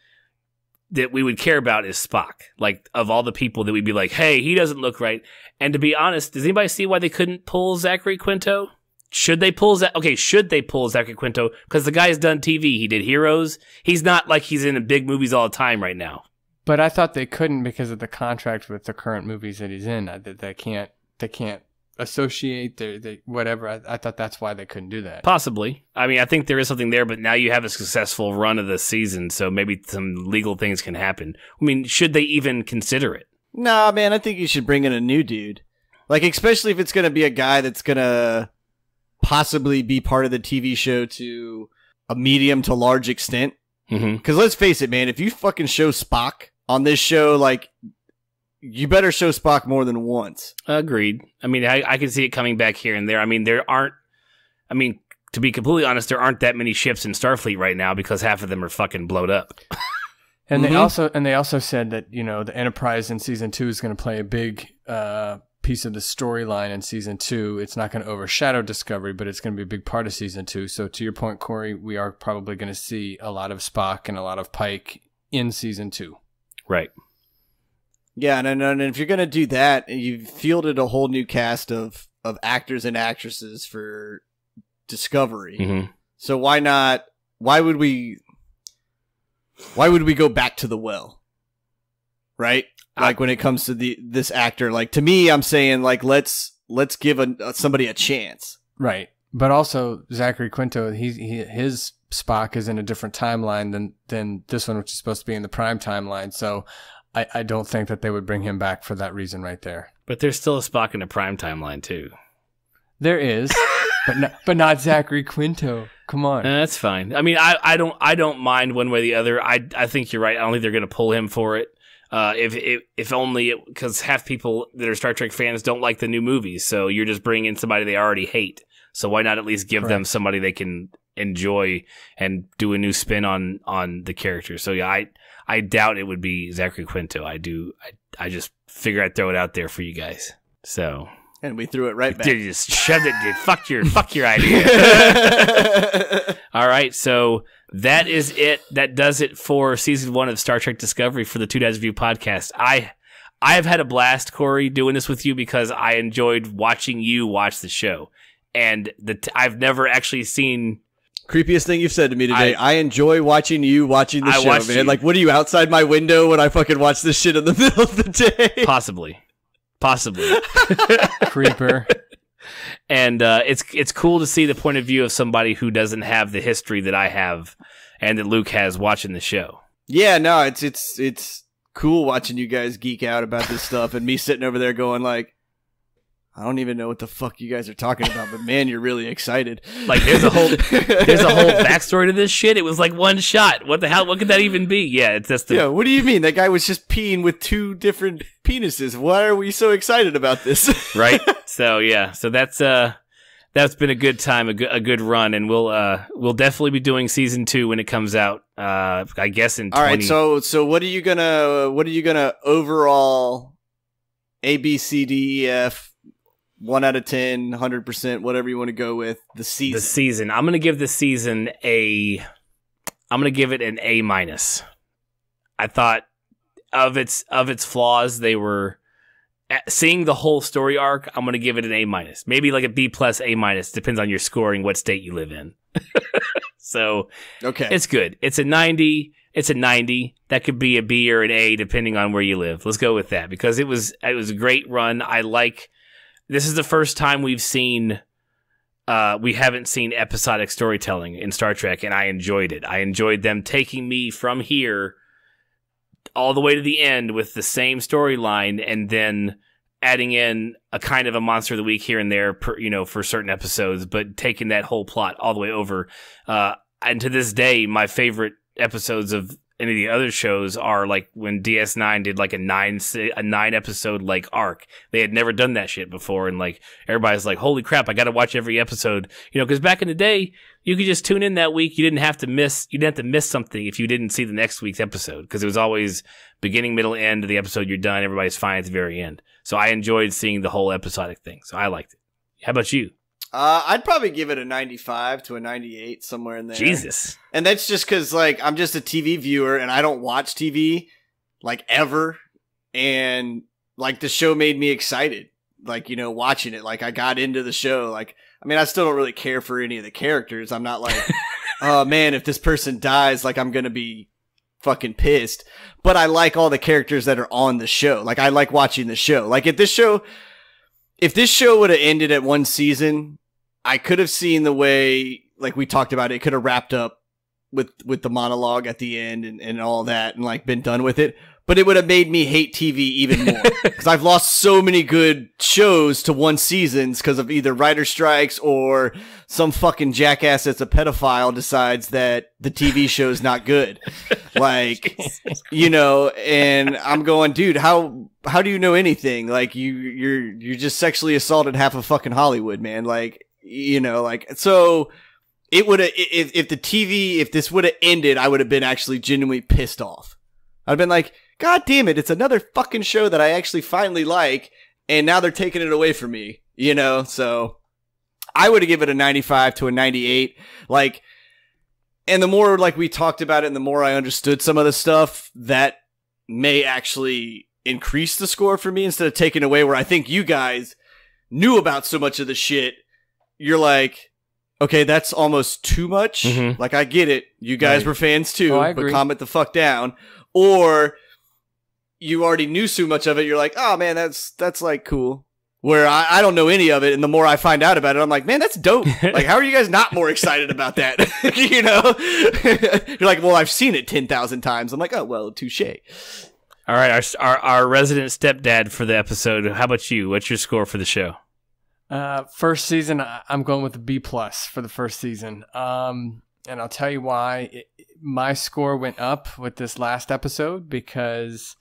that we would care about is Spock. Like, of all the people that we'd be like, hey, he doesn't look right. And to be honest, does anybody see why they couldn't pull Zachary Quinto? Should they pull Zachary Quinto? Because the guy's done TV. He did Heroes. He's not like he's in big movies all the time right now. But I thought they couldn't because of the contract with the current movies that he's in. They can't associate whatever. I thought that's why they couldn't do that. Possibly. I mean, I think there is something there, but now you have a successful run of the season, so maybe some legal things can happen. I mean, should they even consider it? Nah, man, I think you should bring in a new dude. Like, especially if it's going to be a guy that's going to possibly be part of the TV show to a medium to large extent. Because let's face it, man, if you fucking show Spock on this show, like, you better show Spock more than once. Agreed. I mean, I can see it coming back here and there. I mean, to be completely honest, there aren't that many ships in Starfleet right now because half of them are fucking blowed up. And they also said that, you know, the Enterprise in season 2 is going to play a big piece of the storyline in season 2. It's not going to overshadow Discovery, but it's going to be a big part of season 2. So to your point, Corey, we are probably going to see a lot of Spock and a lot of Pike in season 2. Right. Yeah, and if you're going to do that, you've fielded a whole new cast of actors and actresses for Discovery. So why would we go back to the well? Right? Like, when it comes to this actor, like, to me, I'm saying, like, let's give somebody a chance. Right. But also Zachary Quinto, his Spock is in a different timeline than this one, which is supposed to be in the prime timeline. So I don't think that they would bring him back for that reason right there. But there's still a Spock in the prime timeline too. There is, but not Zachary Quinto. Come on, that's fine. I mean, I don't mind one way or the other. I think you're right. I don't think they're going to pull him for it. If only because half people that are Star Trek fans don't like the new movies, so you're just bringing in somebody they already hate. So why not at least give them somebody they can enjoy and do a new spin on the character? So yeah, I doubt it would be Zachary Quinto. I just figure I'd throw it out there for you guys. So. And we threw it right back. You just shoved it, dude. Fuck your idea. All right, so that is it. That does it for season 1 of Star Trek Discovery for the Two Dads Review podcast. I have had a blast, Corey, doing this with you because I enjoyed watching you watch the show, and I've never actually seen. Creepiest thing you've said to me today. I enjoy watching you watching the show, man. You. Like, what are you, outside my window when I fucking watch this shit in the middle of the day? Possibly. Creeper. And it's cool to see the point of view of somebody who doesn't have the history that I have and that Luke has watching the show. Yeah, no, it's cool watching you guys geek out about this stuff and me sitting over there going like, I don't even know what the fuck you guys are talking about, but man, you're really excited. Like, there's a whole backstory to this shit. It was like one shot. What the hell? What could that even be? Yeah, it's just yeah. What do you mean? That guy was just peeing with 2 different penises. Why are we so excited about this? Right. So yeah. So that's been a good time, a good run, and we'll definitely be doing season 2 when it comes out. I guess in 20... All right. So what are you gonna overall A, B, C, D, E, F? 1 out of 10, 100%, whatever you want to go with, the season. The season. I'm going to give the season I'm going to give it an A-. I thought of its flaws, they were seeing the whole story arc. I'm going to give it an A-. Maybe like a B+, A-. Depends on your scoring, what state you live in. So, okay. It's good. It's a 90. It's a 90. That could be a B or an A depending on where you live. Let's go with that because it was a great run. This is the first time we haven't seen episodic storytelling in Star Trek, and I enjoyed it. I enjoyed them taking me from here all the way to the end with the same storyline, and then adding in a kind of a monster of the week here and there, for certain episodes, but taking that whole plot all the way over. And to this day, my favorite episodes of any of the other shows are like when DS9 did like a 9-episode like arc. They had never done that shit before, and like everybody's like, "Holy crap, I got to watch every episode." You know, because back in the day, you could just tune in that week. You didn't have to miss something if you didn't see the next week's episode, because it was always beginning, middle, end of the episode. You're done. Everybody's fine at the very end. So I enjoyed seeing the whole episodic thing. So I liked it. How about you? I'd probably give it a 95 to a 98, somewhere in there. Jesus. And that's just because, like, I'm just a TV viewer and I don't watch TV, like, ever. And, like, the show made me excited, like, you know, watching it. Like, I got into the show. Like, I mean, I still don't really care for any of the characters. I'm not like, oh, man, if this person dies, like, I'm going to be fucking pissed. But I like all the characters that are on the show. Like, I like watching the show. Like, if this show would have ended at one season, I could have seen the way, like we talked about, it could have wrapped up with the monologue at the end and all that and like been done with it. But it would have made me hate TV even more, because I've lost so many good shows to one seasons because of either writer strikes or some fucking jackass that's a pedophile decides that the TV show's not good. Like, you know, and I'm going, dude, how do you know anything? Like, you're just sexually assaulted half of fucking Hollywood, man. Like, you know, like, so it would have, if this would have ended, I would have been actually genuinely pissed off. I'd been like, God damn it, it's another fucking show that I actually finally like, and now they're taking it away from me, you know? So I would have given it a 95 to a 98. Like, and the more, like, we talked about it and the more I understood some of the stuff, that may actually increase the score for me instead of taking away, where I think you guys knew about so much of the shit. You're like, okay, that's almost too much. Mm-hmm. Like, I get it. You guys were fans too, but calm it the fuck down. Or you already knew so much of it, you're like, oh man, that's like cool. Where I don't know any of it, and the more I find out about it, I'm like, man, that's dope. Like, how are you guys not more excited about that? You know? You're like, well, I've seen it 10,000 times. I'm like, oh, well, touche. All right, our resident stepdad for the episode. How about you? What's your score for the show? First season, I'm going with a B+ for the first season. And I'll tell you why. My score went up with this last episode, because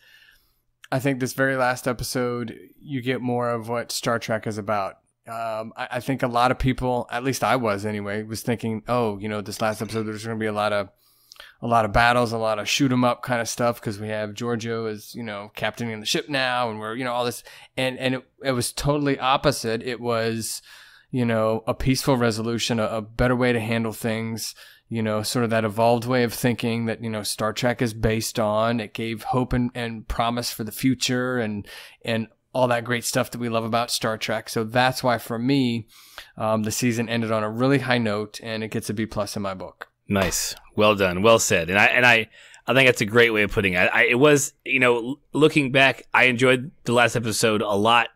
I think this very last episode, you get more of what Star Trek is about. I think a lot of people, at least I was anyway, was thinking, oh, you know, this last episode, there's going to be a lot of battles, a lot of shoot 'em up kind of stuff, because we have Giorgio as, you know, captaining the ship now, and we're, you know, all this, and it was totally opposite. It was, you know, a peaceful resolution, a better way to handle things, you know, sort of that evolved way of thinking that, you know, Star Trek is based on. It gave hope and promise for the future and all that great stuff that we love about Star Trek. So that's why, for me, the season ended on a really high note, and it gets a B+ in my book. Nice. Well done. Well said. And I think that's a great way of putting it. It was, you know, looking back, I enjoyed the last episode a lot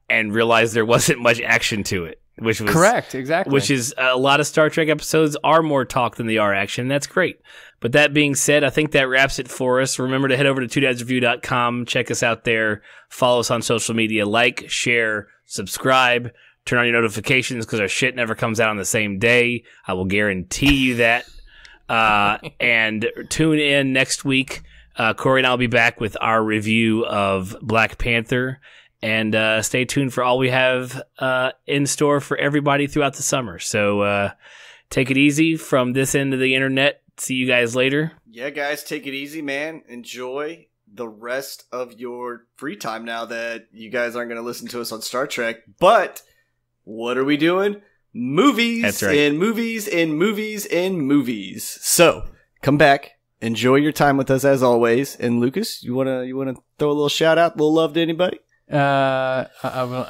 and realized there wasn't much action to it, which was correct. Exactly. Which is, a lot of Star Trek episodes are more talk than they are action. That's great. But that being said, I think that wraps it for us. Remember to head over to twodadsreview.com. Check us out there. Follow us on social media. Like, share, subscribe. Turn on your notifications, because our shit never comes out on the same day. I will guarantee you that. And tune in next week. Corey and I will be back with our review of Black Panther. And stay tuned for all we have in store for everybody throughout the summer. So take it easy from this end of the internet. See you guys later. Yeah, guys, take it easy, man. Enjoy the rest of your free time now that you guys aren't going to listen to us on Star Trek. But what are we doing? Movies. That's right. And movies and movies and movies. So come back. Enjoy your time with us as always. And Lucas, you wanna throw a little shout out, a little love to anybody? I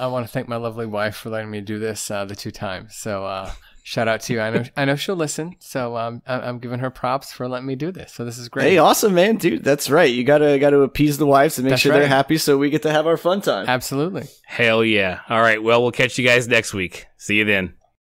want to thank my lovely wife for letting me do this the 2 times. So shout out to you. I know she'll listen. So I'm giving her props for letting me do this. So this is great. Hey, awesome, man, dude. That's right. You gotta appease the wives and make sure they're happy, so we get to have our fun time. Absolutely. Hell yeah. All right. Well, we'll catch you guys next week. See you then.